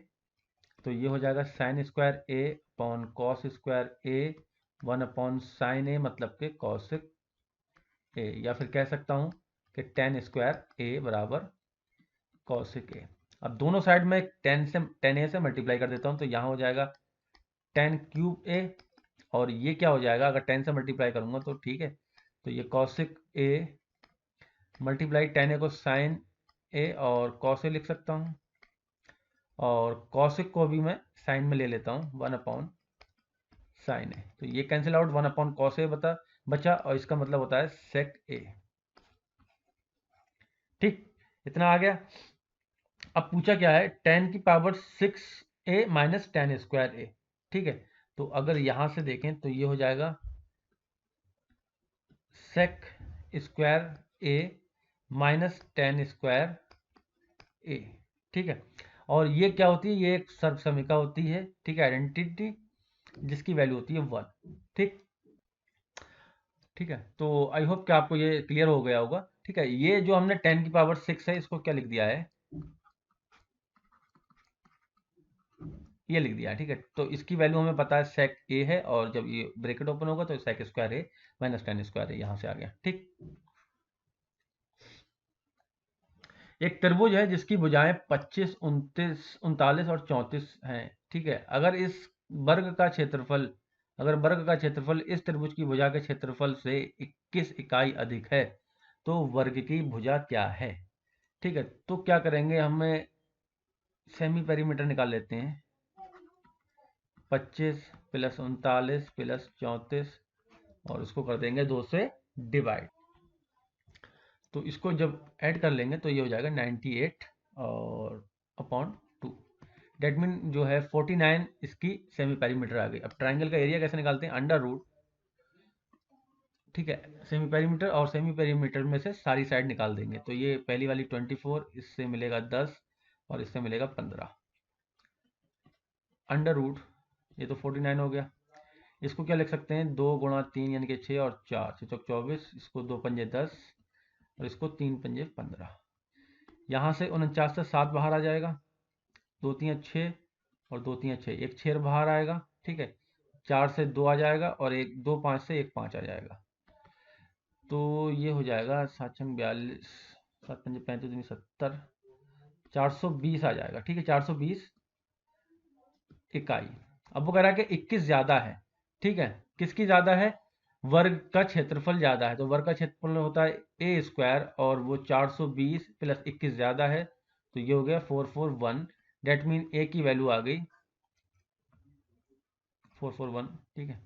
तो ये हो जाएगा साइन स्क्वायर ए अपॉन कॉस स्क्वायर ए 1 अपॉन साइन ए मतलब के कॉस ए, या फिर कह सकता हूँ कि टेन स्क्वायर ए बराबर कॉसिक ए। अब दोनों साइड में 10 ए से मल्टीप्लाई कर देता हूँ, तो यहाँ हो जाएगा 10 क्यूब ए, और ये क्या हो जाएगा, अगर 10 से मल्टीप्लाई करूँगा तो ठीक है, तो ये कॉसिक ए मल्टीप्लाई 10 ए को साइन ए और कॉस ए लिख सकता हूँ, और कॉसिक को भी मैं साइन में ले लेता हूँ 1 अपॉन साइन ए, तो ये cancel out, 1 upon cos A बचा, और इसका मतलब होता है सेक ए। ठीक, इतना आ गया। अब पूछा क्या है, 10 की पावर 6a माइनस 10 स्क्वायर ए। ठीक है, तो अगर यहां से देखें तो ये हो जाएगा सेक स्क्वायर ए माइनस 10 स्क्वायर ए। ठीक है, और ये क्या होती है, ये एक सर्वसमीका होती है, ठीक है, आइडेंटिटी, जिसकी वैल्यू होती है 1। ठीक, ठीक है, तो आई होप कि आपको ये क्लियर हो गया होगा। ठीक है, ये जो हमने 10 की पावर 6 है इसको क्या लिख दिया है, ये लिख दिया है। ठीक है, तो इसकी वैल्यू हमें पता है सेक ए है, और जब ये ब्रैकेट ओपन होगा तो सेक स्क्वायर ए माइनस 10 स्क्वायर ए यहां से आ गया। ठीक, एक त्रिभुज है जिसकी भुजाएं 25, 29, 39 और 34 हैं। ठीक है, वर्ग का क्षेत्रफल अगर वर्ग का क्षेत्रफल इस त्रिभुज की भुजा के क्षेत्रफल से 21 इकाई अधिक है तो वर्ग की भुजा क्या है। ठीक है, तो क्या करेंगे, हमें सेमी पेरीमीटर निकाल लेते हैं, 25 प्लस 39 प्लस 34, और उसको कर देंगे 2 से डिवाइड, तो इसको जब ऐड कर लेंगे तो ये हो जाएगा 98 और अपॉन 2, डेट मीन जो है 49 इसकी सेमी पेरीमीटर आ गई। अब ट्राइंगल का एरिया कैसे निकालते हैं, अंडर रूट, ठीक है, सेमी पेरीमीटर, और सेमी पेरीमीटर में से सारी साइड निकाल देंगे, तो ये पहली वाली 24, इससे मिलेगा 10 और इससे मिलेगा 15, अंडर रूट, ये तो 49 हो गया। इसको क्या लिख सकते हैं, 2 गुणा 3 यानी कि 6 और 4 6 चौक 24, इसको 2 पंजे 10 और इसको 3 पंजे 15, यहाँ से 49 से 7 बाहर आ जाएगा, 2 3 6 और 2 3 6, एक 6 बाहर आएगा। ठीक है, 4 से 2 आ जाएगा, और एक 2 5 से एक 5 आ जाएगा, तो ये हो जाएगा 7 छंग 42, 7 पंजे 35 70, 420 आ जाएगा। ठीक है, 420 इकाई। अब वो कह रहा है कि 21 ज्यादा है। ठीक है, किसकी ज्यादा है, वर्ग का क्षेत्रफल ज्यादा है, तो वर्ग का क्षेत्रफल होता है ए स्क्वायर, और वो 420 प्लस 21 ज्यादा है, तो ये हो गया 441, डेट मीन ए की वैल्यू आ गई 441। ठीक है,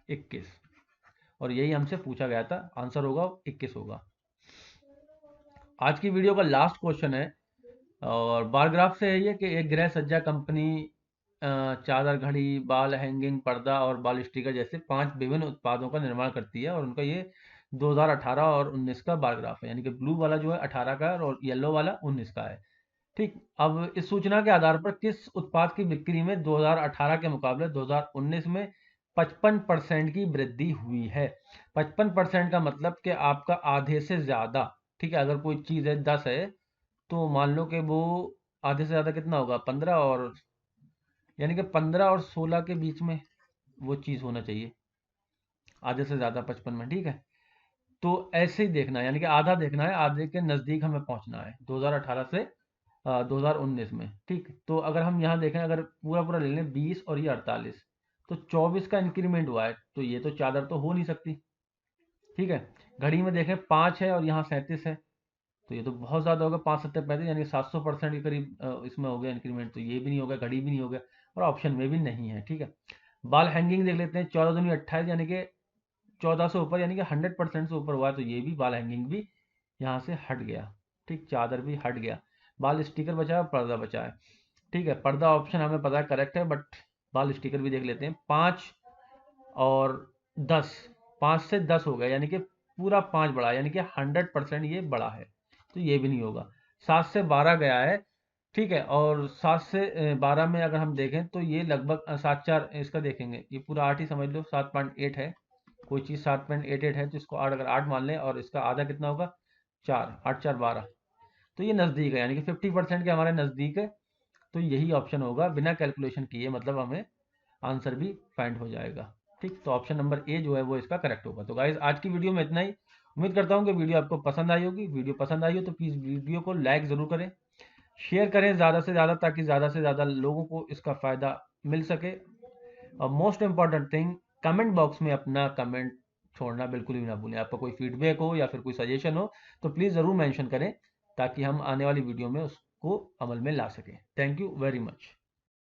21, और यही हमसे पूछा गया था, आंसर होगा 21 होगा। आज की वीडियो का लास्ट क्वेश्चन है, और बार ग्राफ से है ये कि एक गृह सज्जा कंपनी चादर, घड़ी, बाल हैंगिंग, पर्दा और बाल स्टिकर जैसे 5 विभिन्न उत्पादों का निर्माण करती है, और उनका ये 2018 और 19 का बार ग्राफ है, यानी कि ब्लू वाला जो है 18 का है और येलो वाला 19 का है। ठीक, अब इस सूचना के आधार पर किस उत्पाद की बिक्री में 2018 के मुकाबले 2019 में 55% की वृद्धि हुई है। 55% का मतलब कि आपका आधे से ज्यादा। ठीक है, अगर कोई चीज है 10 है, तो मान लो कि वो आधे से ज्यादा कितना होगा, 15, और यानी कि 15 और 16 के बीच में वो चीज होना चाहिए, आधे से ज्यादा 55 में। ठीक है, तो ऐसे ही देखना है, यानी कि आधा देखना है, आधे के नजदीक हमें पहुंचना है 2018 से 2019 में। ठीक, तो अगर हम यहाँ देखें, अगर पूरा पूरा ले लें 20 और ये 48, तो 24 का इंक्रीमेंट हुआ है, तो ये तो चादर तो हो नहीं सकती। ठीक है, घड़ी में देखें 5 है और यहाँ 37 है, तो ये तो बहुत ज़्यादा होगा, 5 7 35 यानी 700% के करीब इसमें हो गया इंक्रीमेंट। तो ये भी नहीं होगा, घड़ी भी नहीं होगा और ऑप्शन में भी नहीं है। ठीक है, बाल हैंगिंग देख लेते हैं। 14 दूनी 28 यानी कि 14 से ऊपर, यानी कि 100% से ऊपर हुआ है, तो ये भी बाल हैंगिंग भी यहाँ से हट गया। ठीक, चादर भी हट गया। बाल स्टिकर बचा है, पर्दा बचा है। ठीक है, पर्दा ऑप्शन हमें पता है करेक्ट है, बट बाल स्टिकर भी देख लेते हैं। 5 और 10, 5 से 10 हो गया, यानी कि पूरा 5 बढ़ा, यानी कि 100% ये बड़ा है, तो ये भी नहीं होगा। 7 से 12 गया है। ठीक है, और 7 से 12 में अगर हम देखें तो ये लगभग 7 4 इसका देखेंगे, ये पूरा 8 ही समझ लो, 7.8 है। कोई चीज़ 7.88 है तो इसको 8, अगर 8 मान लें और इसका आधा कितना होगा, 4, 8 4 12, तो ये नज़दीक है, यानी कि 50% के हमारे नज़दीक है। तो यही ऑप्शन होगा, बिना कैलकुलेशन किए, मतलब हमें आंसर भी फाइंड हो जाएगा। ठीक, तो ऑप्शन नंबर ए जो है वो इसका करेक्ट होगा। तो गाइज आज की वीडियो में इतना ही। उम्मीद करता हूँ कि वीडियो आपको पसंद आई होगी। वीडियो पसंद आई हो तो प्लीज़ वीडियो को लाइक ज़रूर करें, शेयर करें ज़्यादा से ज़्यादा, ताकि ज़्यादा से ज़्यादा लोगों को इसका फ़ायदा मिल सके। और most important thing, comment box में अपना कमेंट छोड़ना बिल्कुल भी ना भूलें। आपका कोई फीडबैक हो या फिर कोई सजेशन हो तो प्लीज़ ज़रूर मेंशन करें, ताकि हम आने वाली वीडियो में उसको अमल में ला सकें। Thank you very much.